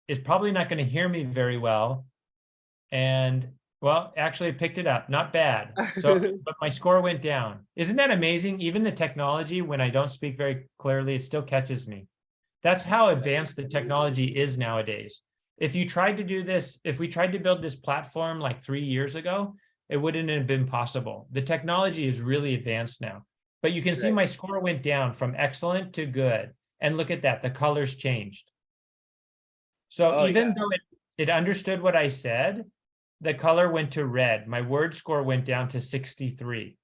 it's probably not going to hear me very well. And well, actually it picked it up, not bad. So, but my score went down. Isn't that amazing? Even the technology, when I don't speak very clearly, it still catches me. That's how advanced the technology is nowadays. If you tried to do this, if we tried to build this platform like 3 years ago, it wouldn't have been possible. The technology is really advanced now. But you can see my score went down from excellent to good. And look at that, the colors changed. So even though it understood what I said, the color went to red. My word score went down to 63.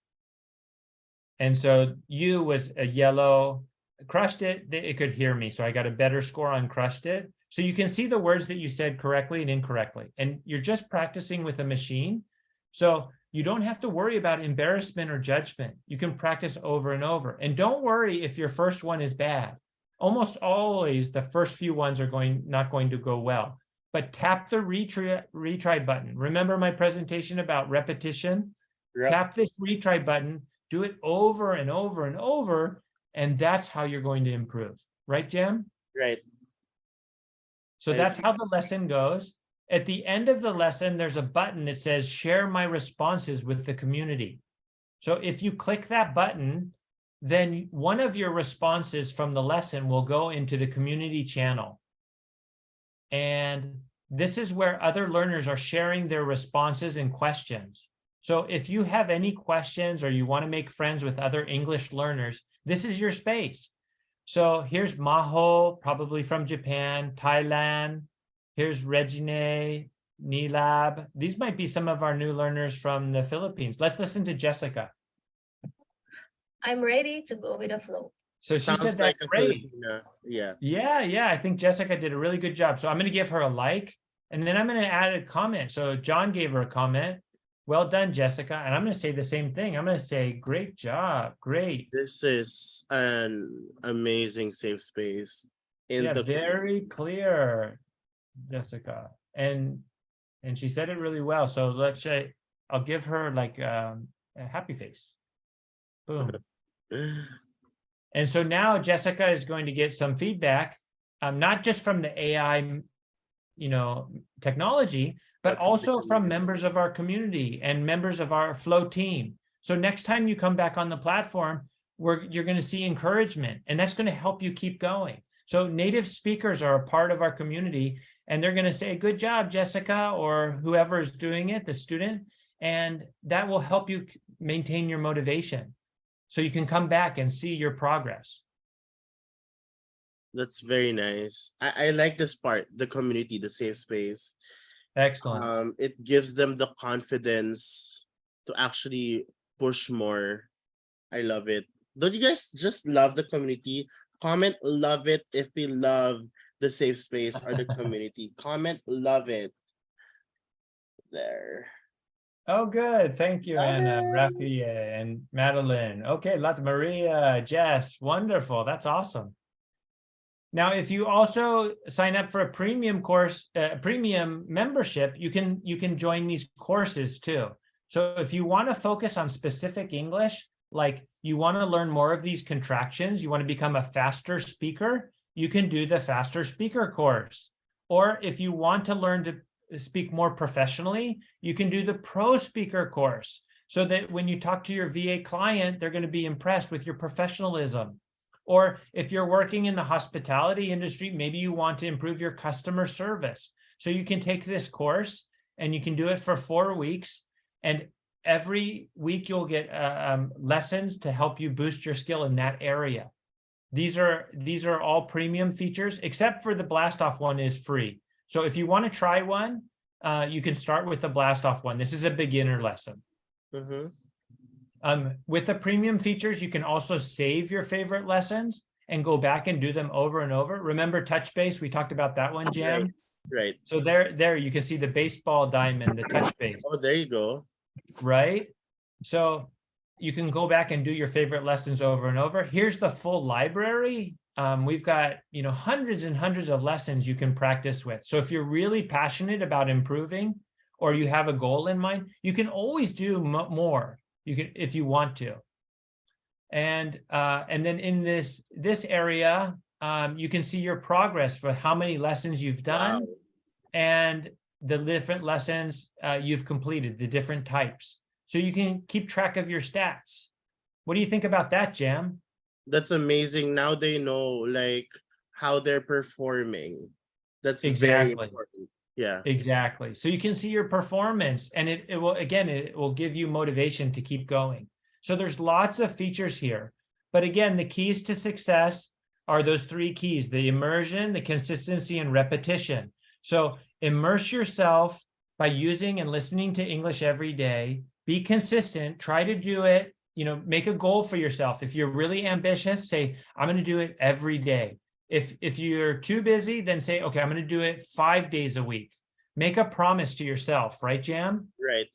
And so you was a yellow, crushed it, it could hear me. So I got a better score on crushed it. So you can see the words that you said correctly and incorrectly. And you're just practicing with a machine. So you don't have to worry about embarrassment or judgment. You can practice over and over. And don't worry if your first one is bad. Almost always the first few ones are not going to go well. But tap the retry button. Remember my presentation about repetition? Yep. Tap this retry button, do it over and over and over, and that's how you're going to improve. Right, Jam? Right. So that's how the lesson goes. At the end of the lesson, there's a button that says share my responses with the community. So if you click that button, then one of your responses from the lesson will go into the community channel. And this is where other learners are sharing their responses and questions. So if you have any questions or you want to make friends with other English learners, this is your space. So here's Maho, probably from Japan, Thailand. Here's Regine, Nilab. These might be some of our new learners from the Philippines. Let's listen to Jessica. I'm ready to go with the flow. So she said that's great. Yeah. I think Jessica did a really good job. So I'm going to give her a like, and then I'm going to add a comment. So John gave her a comment. Well done, Jessica. And I'm going to say the same thing. I'm going to say, great job. Great. This is an amazing safe space. Very clear, Jessica. And she said it really well. So let's say, I'll give her like a happy face. Boom. And so now Jessica is going to get some feedback, not just from the AI technology, but That's a big also from community. members of our community and members of our flow team. So next time you come back on the platform, you're going to see encouragement, and that's going to help you keep going. So native speakers are a part of our community, and they're going to say, good job, Jessica, or whoever is doing it, the student, and that will help you maintain your motivation. So you can come back and see your progress. That's very nice. I like this part, the community, the safe space. Excellent. It gives them the confidence to actually push more. I love it. Don't you guys just love the community? Comment love it if we love the safe space or the community. Comment love it. There. Oh, good. Thank you, Love Anna, it. Rafi, and Madeline. Okay, Lat Maria, Jess, wonderful. That's awesome. Now, if you also sign up for a premium course, premium membership, you can join these courses too. So if you want to focus on specific English, like you want to learn more of these contractions, you want to become a faster speaker, you can do the faster speaker course. Or if you want to learn to speak more professionally, you can do the pro speaker course, so that when you talk to your VA client, they're going to be impressed with your professionalism. Or if you're working in the hospitality industry, maybe you want to improve your customer service. So you can take this course and you can do it for 4 weeks. And every week you'll get lessons to help you boost your skill in that area. These are all premium features, except for the blast off one is free. So if you want to try one, you can start with the blast off one. This is a beginner lesson. Mm-hmm. With the premium features, you can also save your favorite lessons and go back and do them over and over. Remember touch base? We talked about that one, Jam. Right. So there you can see the baseball diamond, the touch base, Oh, there you go. right? So you can go back and do your favorite lessons over and over. Here's the full library. We've got hundreds and hundreds of lessons you can practice with. So if you're really passionate about improving, or you have a goal in mind, you can always do more. You can, if you want to. And then in this area, you can see your progress for how many lessons you've done. Wow. And the different lessons you've completed, the different types. So you can keep track of your stats. What do you think about that, Jam? That's amazing. Now they know like how they're performing. That's very Exactly. important. Yeah. Exactly. So you can see your performance, and it will give you motivation to keep going. So there's lots of features here. But again, the keys to success are those 3 keys: the immersion, the consistency, and repetition. So immerse yourself by using and listening to English every day. Be consistent. Try to do it. Make a goal for yourself. If you're really ambitious, say, I'm going to do it every day. If you're too busy, then say, okay, I'm going to do it 5 days a week. Make a promise to yourself, right, Jam? Right.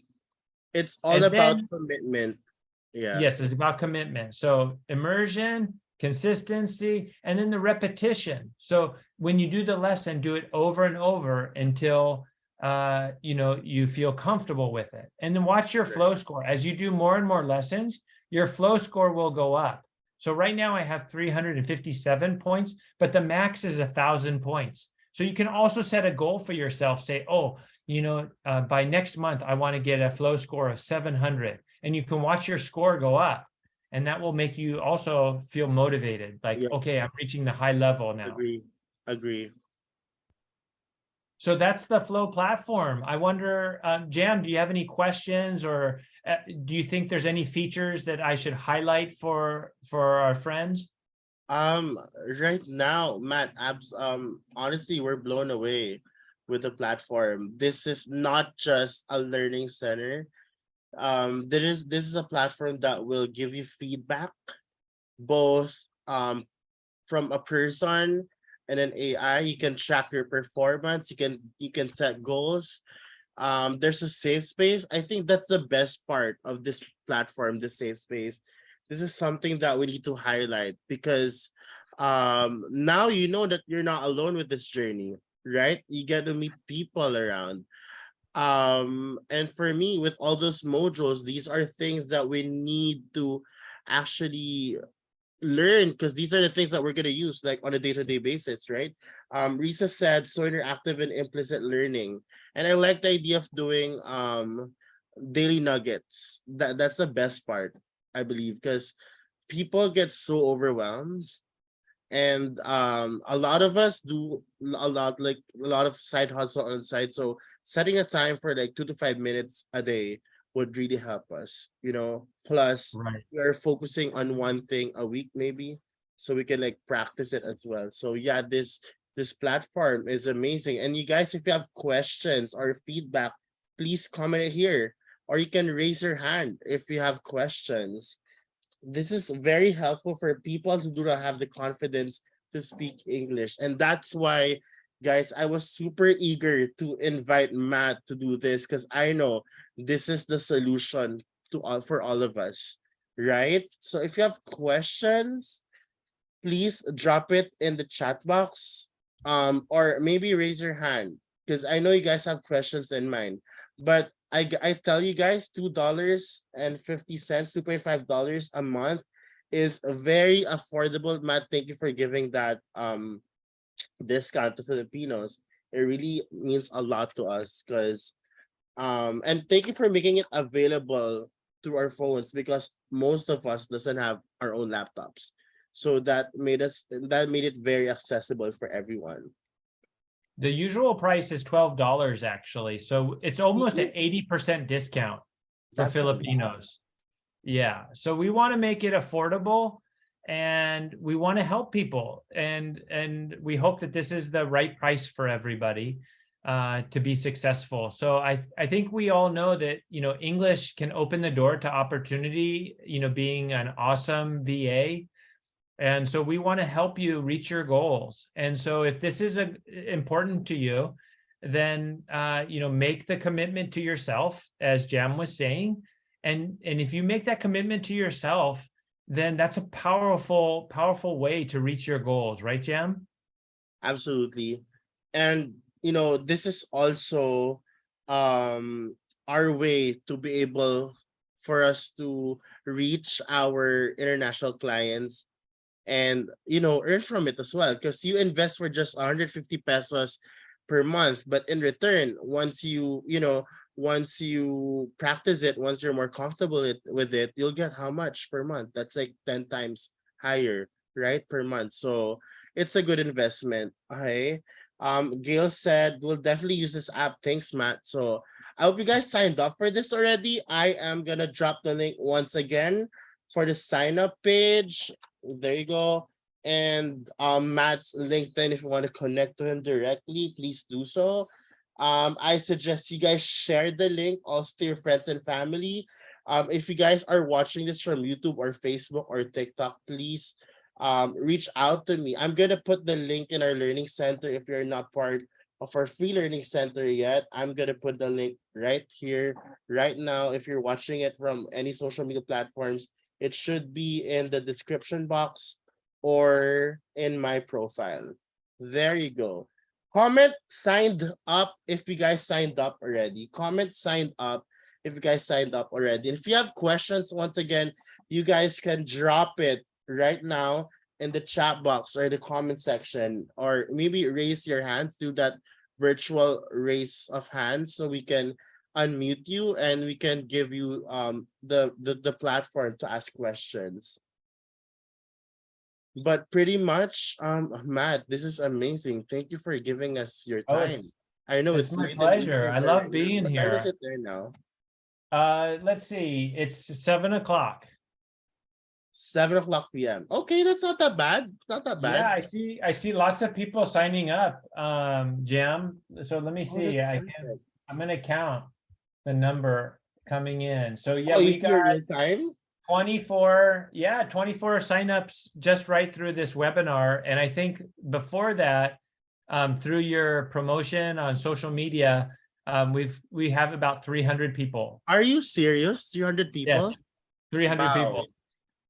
It's all And about then, commitment. Yeah. yes, it's about commitment. So immersion, consistency, and then the repetition. So when you do the lesson, do it over and over until you feel comfortable with it. And then watch your flow score. As you do more and more lessons, your flow score will go up. So right now I have 357 points, but the max is 1,000 points. So you can also set a goal for yourself. Say, by next month, I want to get a flow score of 700. And you can watch your score go up. And that will make you also feel motivated. Like, okay, I'm reaching the high level now. Agree. So that's the Flow platform. I wonder, Jam, do you have any questions, or do you think there's any features that I should highlight for our friends? Right now, Matt, honestly, we're blown away with the platform. This is not just a learning center. This is a platform that will give you feedback, both from a person and an AI. You can track your performance. You can set goals. There's a safe space. I think that's the best part of this platform, the safe space. This is something that we need to highlight, because now you know that you're not alone with this journey, right? You get to meet people around. And for me, with all those modules, these are things that we need to actually learn, because these are the things that we're going to use like on a day-to-day basis, right? Risa said so interactive and implicit learning, and I like the idea of doing daily nuggets. That's the best part, I believe, because people get so overwhelmed, and a lot of us do a lot of side hustle on the side, so setting a time for like 2 to 5 minutes a day would really help us, plus Right. we are focusing on one thing a week maybe, so we can like practice it as well. So yeah, this platform is amazing, and you guys, if you have questions or feedback, please comment it here, or you can raise your hand if you have questions. This is very helpful for people who do not have the confidence to speak English. And that's why, guys, I was super eager to invite Matt to do this, because I know this is the solution to all for all of us, right? So if you have questions, please drop it in the chat box, or maybe raise your hand, because I know you guys have questions in mind. But I tell you guys, $2.50, $2.5 a month is very affordable. Matt, thank you for giving that discount to Filipinos. It really means a lot to us, because and thank you for making it available through our phones, because most of us doesn't have our own laptops. So that made it very accessible for everyone. The usual price is $12 actually. So it's almost an 80% discount for That's a lot. Filipinos. Yeah. So we want to make it affordable, and we want to help people, and we hope that this is the right price for everybody to be successful. So I think we all know that, English can open the door to opportunity, being an awesome VA. And so we want to help you reach your goals. And so if this is important to you, then make the commitment to yourself, as Jam was saying. And if you make that commitment to yourself, then that's a powerful way to reach your goals, right, Jam? Absolutely. And this is also our way to be able for us to reach our international clients, and earn from it as well, because you invest for just 150 pesos per month, but in return, once you practice it, once you're more comfortable with it, you'll get how much per month? That's like 10 times higher, right, per month. So it's a good investment. Okay. Gail said we'll definitely use this app. Thanks, Matt. So I hope you guys signed up for this already. I am gonna drop the link once again for the sign up page. There you go. And Matt's LinkedIn, if you want to connect to him directly, please do so. I suggest you guys share the link also to your friends and family. If you guys are watching this from YouTube or Facebook or TikTok, please reach out to me. I'm gonna put the link in our learning center. If you're not part of our free learning center yet, I'm gonna put the link right here, right now. If you're watching it from any social media platforms, it should be in the description box or in my profile. There you go. Comment signed up if you guys signed up already. Comment signed up if you guys signed up already. And if you have questions, once again, you guys can drop it right now in the chat box or the comment section, or maybe raise your hand through that virtual raise of hands, so we can unmute you and we can give you the platform to ask questions. But pretty much, Matt, this is amazing. Thank you for giving us your Oh, time. I know it's it's my late in pleasure. Eastern I where love being what time is here. it there now? Let's see. It's 7 o'clock. 7 o'clock p.m. Okay, that's not that bad. Not that Yeah, bad. I see lots of people signing up, Jam. So let me Oh, see. that's perfect. I'm gonna count the number coming in. So yeah, Oh, you we see your got real time? 24 signups just right through this webinar. And I think before that, through your promotion on social media, we have about 300 people. Are you serious? 300 people? Yes, 300 Wow. people.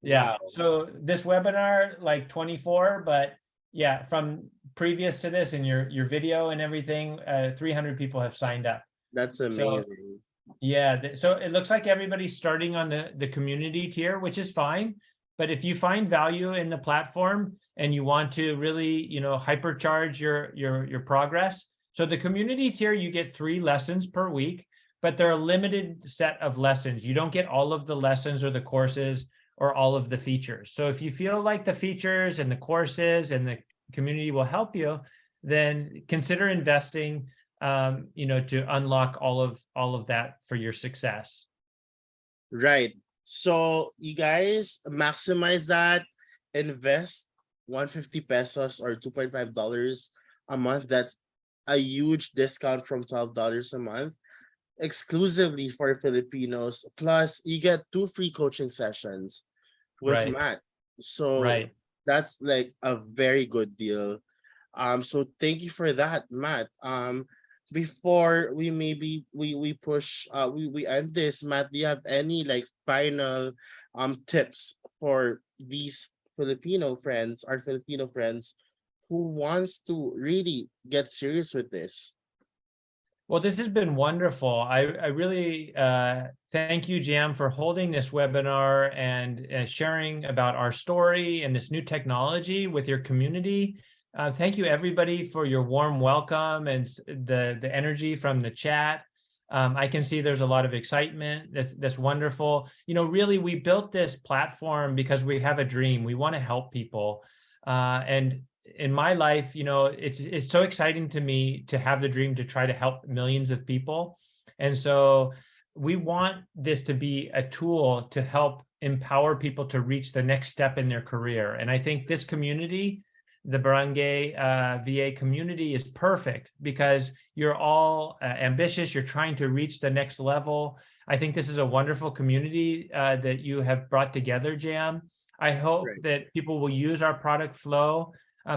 Yeah. Wow. So this webinar, like 24, but yeah, from previous to this and your video and everything, 300 people have signed up. That's So amazing. yeah, so it looks like everybody's starting on the community tier, which is fine. But if you find value in the platform and you want to really, hypercharge your progress, so the community tier, you get 3 lessons per week, but they're a limited set of lessons. You don't get all of the lessons or the courses or all of the features. So if you feel like the features and the courses and the community will help you, then consider investing, to unlock all of that for your success. Right. So you guys maximize that, invest 150 pesos or $2.5 a month. That's a huge discount from $12 a month, exclusively for Filipinos. Plus, you get 2 free coaching sessions with Right. Matt. So Right. that's like a very good deal. So thank you for that, Matt. Before we maybe we push we end this, Matt, do you have any like final tips for these our Filipino friends who wants to really get serious with this? Well, this has been wonderful. I really thank you, Jam, for holding this webinar and sharing about our story and this new technology with your community. Thank you, everybody, for your warm welcome and the energy from the chat. I can see there's a lot of excitement. That's wonderful. Really, we built this platform because we have a dream. We want to help people. And in my life, it's so exciting to me to have the dream to try to help millions of people. And so we want this to be a tool to help empower people to reach the next step in their career. And I think this community, the Barangay VA community, is perfect because you're all ambitious. You're trying to reach the next level. I think this is a wonderful community that you have brought together, Jam. I hope Right. that people will use our product flow.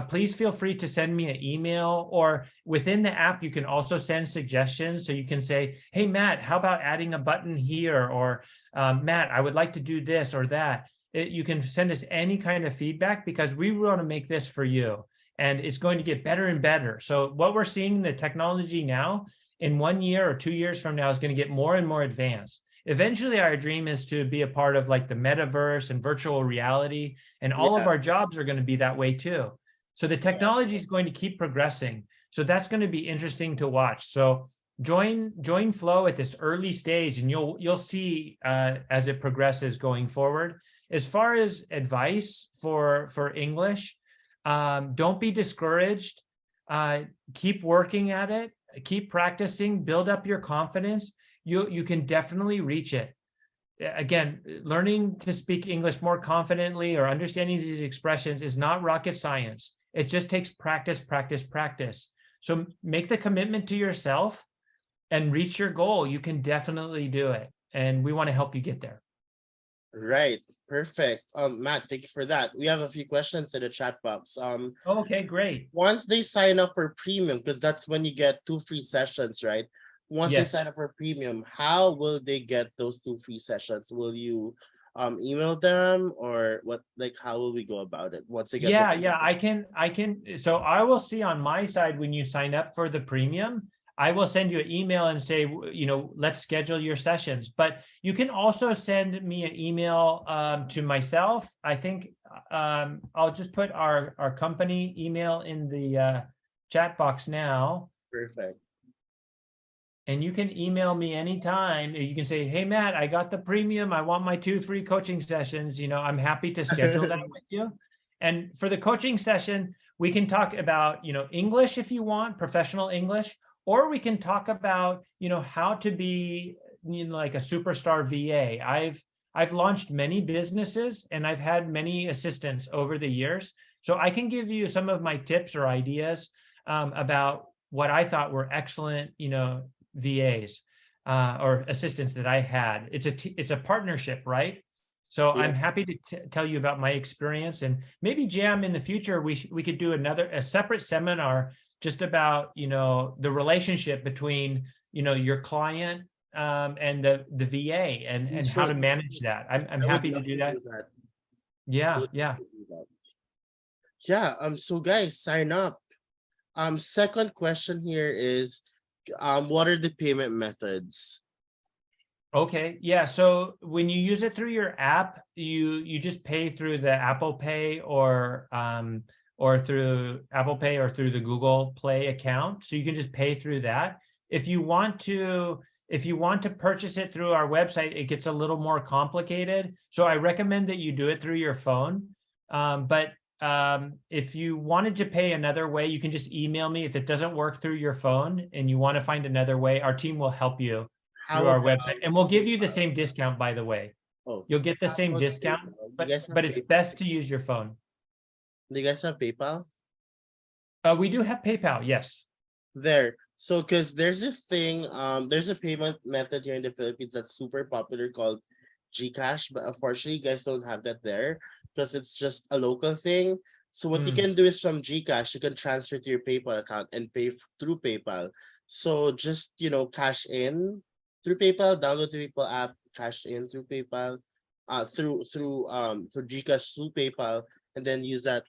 Please feel free to send me an email, or within the app, you can also send suggestions. So you can say, hey, Matt, how about adding a button here? Or Matt, I would like to do this or that. You can send us any kind of feedback because we want to make this for you. And it's going to get better and better. So what we're seeing, the technology now, in 1 year or 2 years from now, is going to get more and more advanced. Eventually, our dream is to be a part of like the metaverse and virtual reality, and all of Yeah. our jobs are going to be that way too. So the technology is going to keep progressing. So that's going to be interesting to watch. So join Flow at this early stage, and you'll see as it progresses going forward. As far as advice for English, don't be discouraged. Keep working at it. Keep practicing. Build up your confidence. You can definitely reach it. Again, learning to speak English more confidently or understanding these expressions is not rocket science. It just takes practice, practice, practice. So make the commitment to yourself and reach your goal. You can definitely do it. And we want to help you get there. Right. Perfect. Matt, thank you for that. We have a few questions in the chat box. Okay, great. Once they sign up for premium, because that's when you get 2 free sessions, right? Once they Yes. sign up for premium, how will they get those 2 free sessions? Will you email them, or what, like how will we go about it once they get the Yeah, I can. So I will see on my side when you sign up for the premium, I will send you an email and say, let's schedule your sessions. But you can also send me an email to myself. I think I'll just put our company email in the chat box now. Perfect. And you can email me anytime. You can say, hey, Matt, I got the premium. I want my 2 free coaching sessions. I'm happy to schedule that with you. And for the coaching session, we can talk about, English if you want, professional English, or we can talk about, how to be, like a superstar VA. I've launched many businesses and I've had many assistants over the years. So I can give you some of my tips or ideas about what I thought were excellent, VAs or assistants that I had. It's a partnership, right? So Yeah. I'm happy to tell you about my experience, and maybe Jam in the future we could do a separate seminar just about the relationship between your client and the VA and how to manage that. I'm I would happy to love do to that. do that. I Yeah, would yeah. love to do that. Yeah. So guys, sign up. Second question here is, what are the payment methods? Okay, yeah. So when you use it through your app, you just pay through the Apple Pay or through Apple Pay or through the Google Play account. So you can just pay through that. If you want to if you want to purchase it through our website, it gets a little more complicated. So I recommend that you do it through your phone. But if you wanted to pay another way, you can just email me. If it doesn't work through your phone and you want to find another way, our team will help you through How our about website, and we'll give you the PayPal? same discount, by the way. Oh, You'll get the how same about discount, PayPal? You but guys have but it's PayPal? best to use your phone. Do you guys have PayPal? We do have PayPal, yes. There. So, because there's a thing, there's a payment method here in the Philippines that's super popular called GCash, but unfortunately, you guys don't have that there because it's just a local thing. So, what you Mm, can do is from GCash, you can transfer to your PayPal account and pay through PayPal. So, just cash in through PayPal, download the PayPal app, cash in through PayPal, through GCash through PayPal, and then use that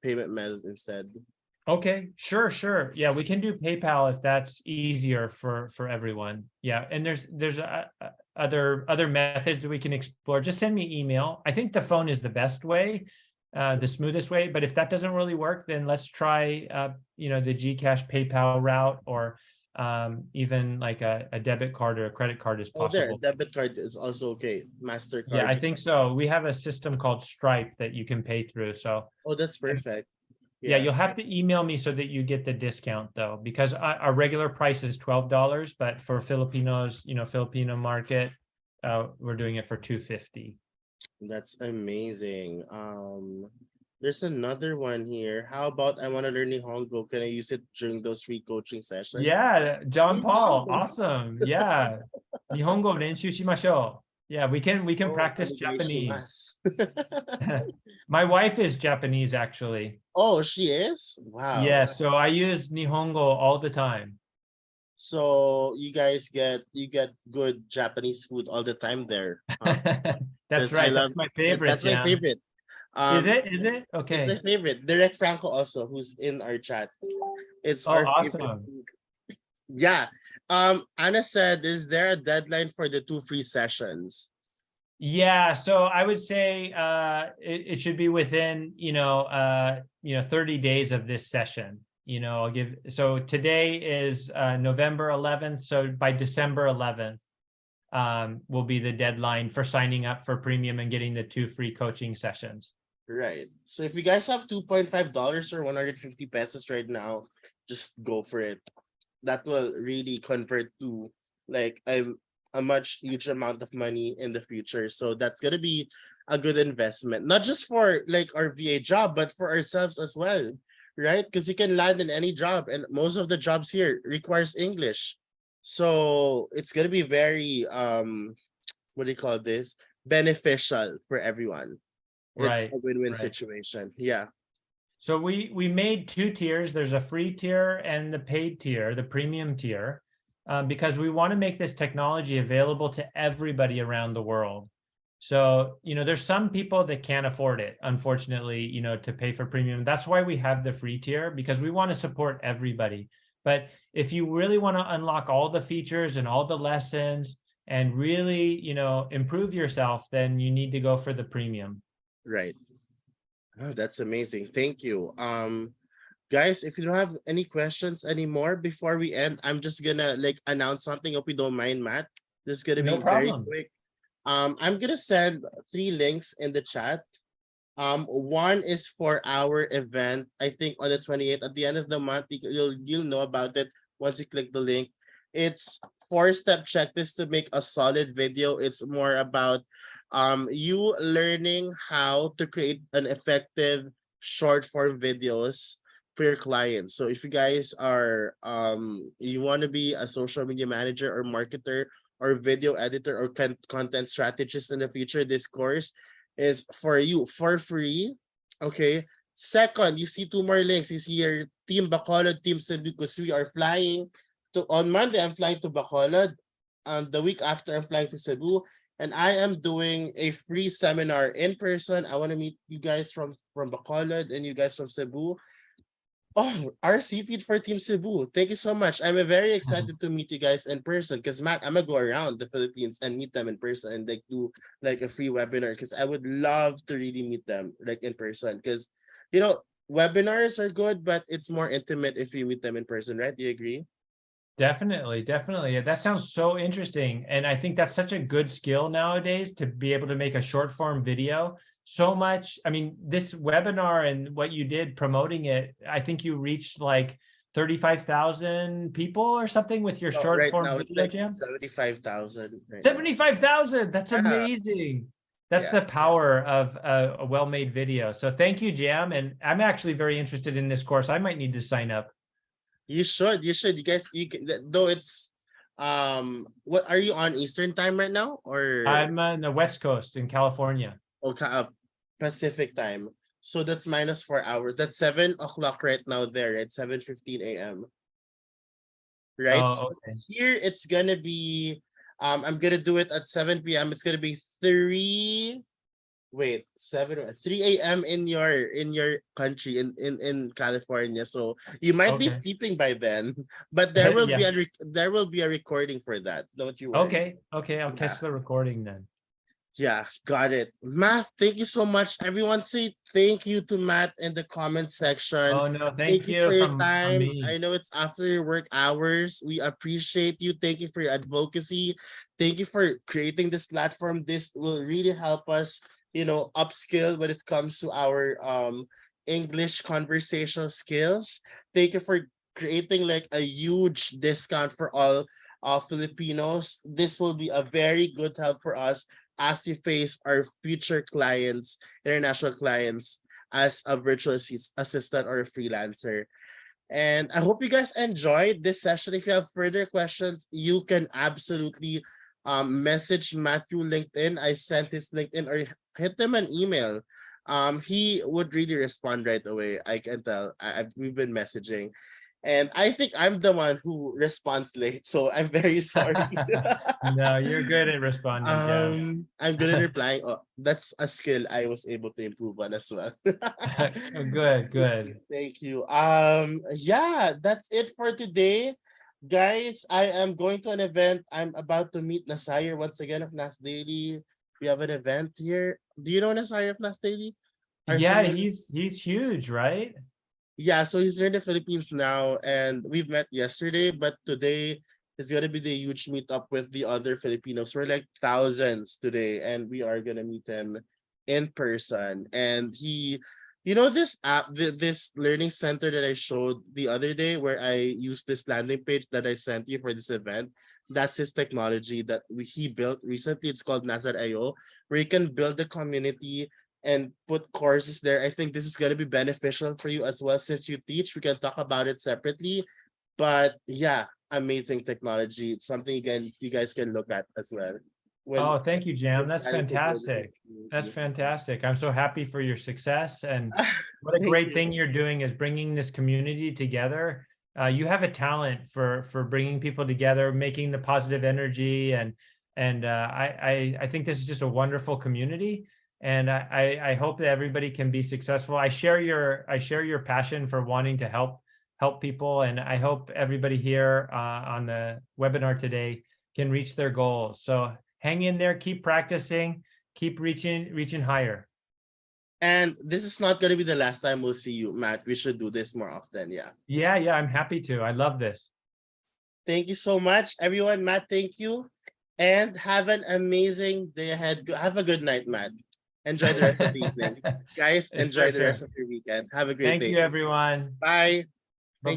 payment method instead. okay, sure. Yeah, we can do PayPal if that's easier for everyone. Yeah, and there's other methods that we can explore. Just send me email. I think the phone is the best way, the smoothest way. But if that doesn't really work, then let's try the Gcash PayPal route, or even like a debit card or a credit card is Oh, there, possible. debit card is also okay. Yeah, MasterCard. I think so. We have a system called Stripe that you can pay through. So Oh, that's and perfect. yeah, Yeah. you'll have to email me so that you get the discount though, because our regular price is $12, but for Filipinos, Filipino market, we're doing it for $2.50. That's amazing. There's another one here. How about I want to learn Nihongo? Can I use it during those free coaching sessions? Yeah, John Paul, Nihongo. awesome. Yeah, Nihongo renshu shimashou. Yeah, we can Oh, practice Japanese. onegaishimasu. My wife is Japanese, actually. Oh, she is? Wow. Yeah, so I use Nihongo all the time. So you get good Japanese food all the time there. Huh? That's Because I right. love That's my favorite, that's my Jam. favorite. Is Um, it? Is it? it's my Okay. favorite. Direct Franco also, who's in our chat. It's Oh, our favorite. awesome. Yeah. Anna said, is there a deadline for the two free sessions? Yeah, so I would say it should be within 30 days of this session. I'll give, so today is November 11th, so by December 11th will be the deadline for signing up for premium and getting the 2 free coaching sessions. Right. So if you guys have $2.5 or 150 pesos right now, just go for it. That will really convert to like a much huge amount of money in the future. So that's gonna be a good investment, not just for like our VA job, but for ourselves as well, right? Because you can land in any job, and most of the jobs here requires English. So it's gonna be very what do you call this? Beneficial for everyone. It's Right, a win-win right. situation. Yeah. So we made 2 tiers. There's a free tier and the paid tier, the premium tier, because we want to make this technology available to everybody around the world. So, there's some people that can't afford it, unfortunately, to pay for premium. That's why we have the free tier, because we want to support everybody. But if you really want to unlock all the features and all the lessons and really, improve yourself, then you need to go for the premium. Right. Oh, that's amazing. Thank you. Guys, if you don't have any questions anymore before we end, I'm just gonna like announce something. Hope you don't mind, Matt. This is gonna No be very problem. quick. I'm gonna send 3 links in the chat. One is for our event. I think on the 28th, at the end of the month, you'll know about it once you click the link. It's 4-step checklist to make a solid video. It's more about you learning how to create an effective short form videos for your clients. So if you guys are you want to be a social media manager or marketer or video editor or content strategist in the future, this course is for you for free. Okay. Second, you see 2 more links. You see your Team Bacolod, Team Cebu, because we are flying to on Monday. I'm flying to Bacolod. The week after, I'm flying to Cebu, and I am doing a free seminar in person. I want to meet you guys from Bacolod and you guys from Cebu. Oh, RCP for Team Cebu. Thank you so much. I'm very excited to meet you guys in person because Matt, I'm gonna go around the Philippines and meet them in person and like do like a free webinar because I would love to really meet them like in person because webinars are good, but it's more intimate if you meet them in person, right? Do you agree? Definitely, definitely. That sounds so interesting. And I think that's such a good skill nowadays to be able to make a short form video. So much. I mean, this webinar and what you did promoting it, I think you reached like 35,000 people or something with your No, short right form now it's video, like Jam. 75,000 right now. 75,000. That's Yeah, amazing. That's yeah. the power of a well-made video. So thank you, Jam. And I'm actually very interested in this course. I might need to sign up. You should. You should. You guys. You can. Though it's. What are you on Eastern time right now or I'm on the West Coast in California. okay, Pacific time? So that's -4 hours. That's 7 o'clock right now there. It's 7:15 a.m. Right? Oh, So okay. here it's gonna be. I'm gonna do it at 7 p.m. It's gonna be 3 a.m. in your country in California. So you might be Okay. sleeping by then, but there will be Yeah. there will be a recording for that. Don't you worry. Okay. Okay. I'll Yeah. catch the recording then. Yeah, got it. Matt, thank you so much. Everyone say thank you to Matt in the comment section. Oh no, Thank thank you you for your from time. me. I know it's after your work hours. We appreciate you. Thank you for your advocacy. Thank you for creating this platform. This will really help us, upskill when it comes to our English conversational skills. Thank you for creating like a huge discount for all Filipinos. This will be a very good help for us as we face our future clients, international clients, as a virtual assistant or a freelancer. And I hope you guys enjoyed this session. If you have further questions, you can absolutely message Matthew LinkedIn. I sent his LinkedIn or hit him an email. He would really respond right away. I can tell. We've been messaging. And I think I'm the one who responds late, so I'm very sorry. No, you're good at responding, Jam. I'm good at replying. Oh, that's a skill I was able to improve on as well. Good, good. Thank you. Yeah, that's it for today. Guys, I am going to an event. I'm about to meet Nasir once again of Nas Daily. We have an event here. Do you know Nasir of Nas Daily? Are you Yeah, familiar? he's huge, right? Yeah, so he's here in the Philippines now, and we've met yesterday, but today is gonna be the huge meetup with the other Filipinos. We're like thousands today, and we are gonna meet him in person. And this app, this learning center that I showed the other day, where I used this landing page that I sent you for this event. That's his technology that he built recently. It's called Nazar.io, where you can build a community and put courses there. I think this is going to be beneficial for you as well since you teach. We can talk about it separately. But yeah, amazing technology. It's something you guys can look at as well. When Oh, thank you, Jam. you're That's planning to build a fantastic. That's community. fantastic. I'm so happy for your success. And what a Thank great you. thing you're doing is bringing this community together. You have a talent for bringing people together, making the positive energy, and I think this is just a wonderful community. And I hope that everybody can be successful. I share your passion for wanting to help people, and I hope everybody here on the webinar today can reach their goals. So hang in there, keep practicing, keep reaching higher. And this is not going to be the last time we'll see you, Matt. We should do this more often. Yeah. Yeah, I'm happy to. I love this. Thank you so much, everyone. Matt, thank you. And have an amazing day ahead. Have a good night, Matt. Enjoy the rest of the evening. Guys, enjoy Sure, the rest sure. of your weekend. Have a great Thank day. you, everyone. Bye. Bye-bye.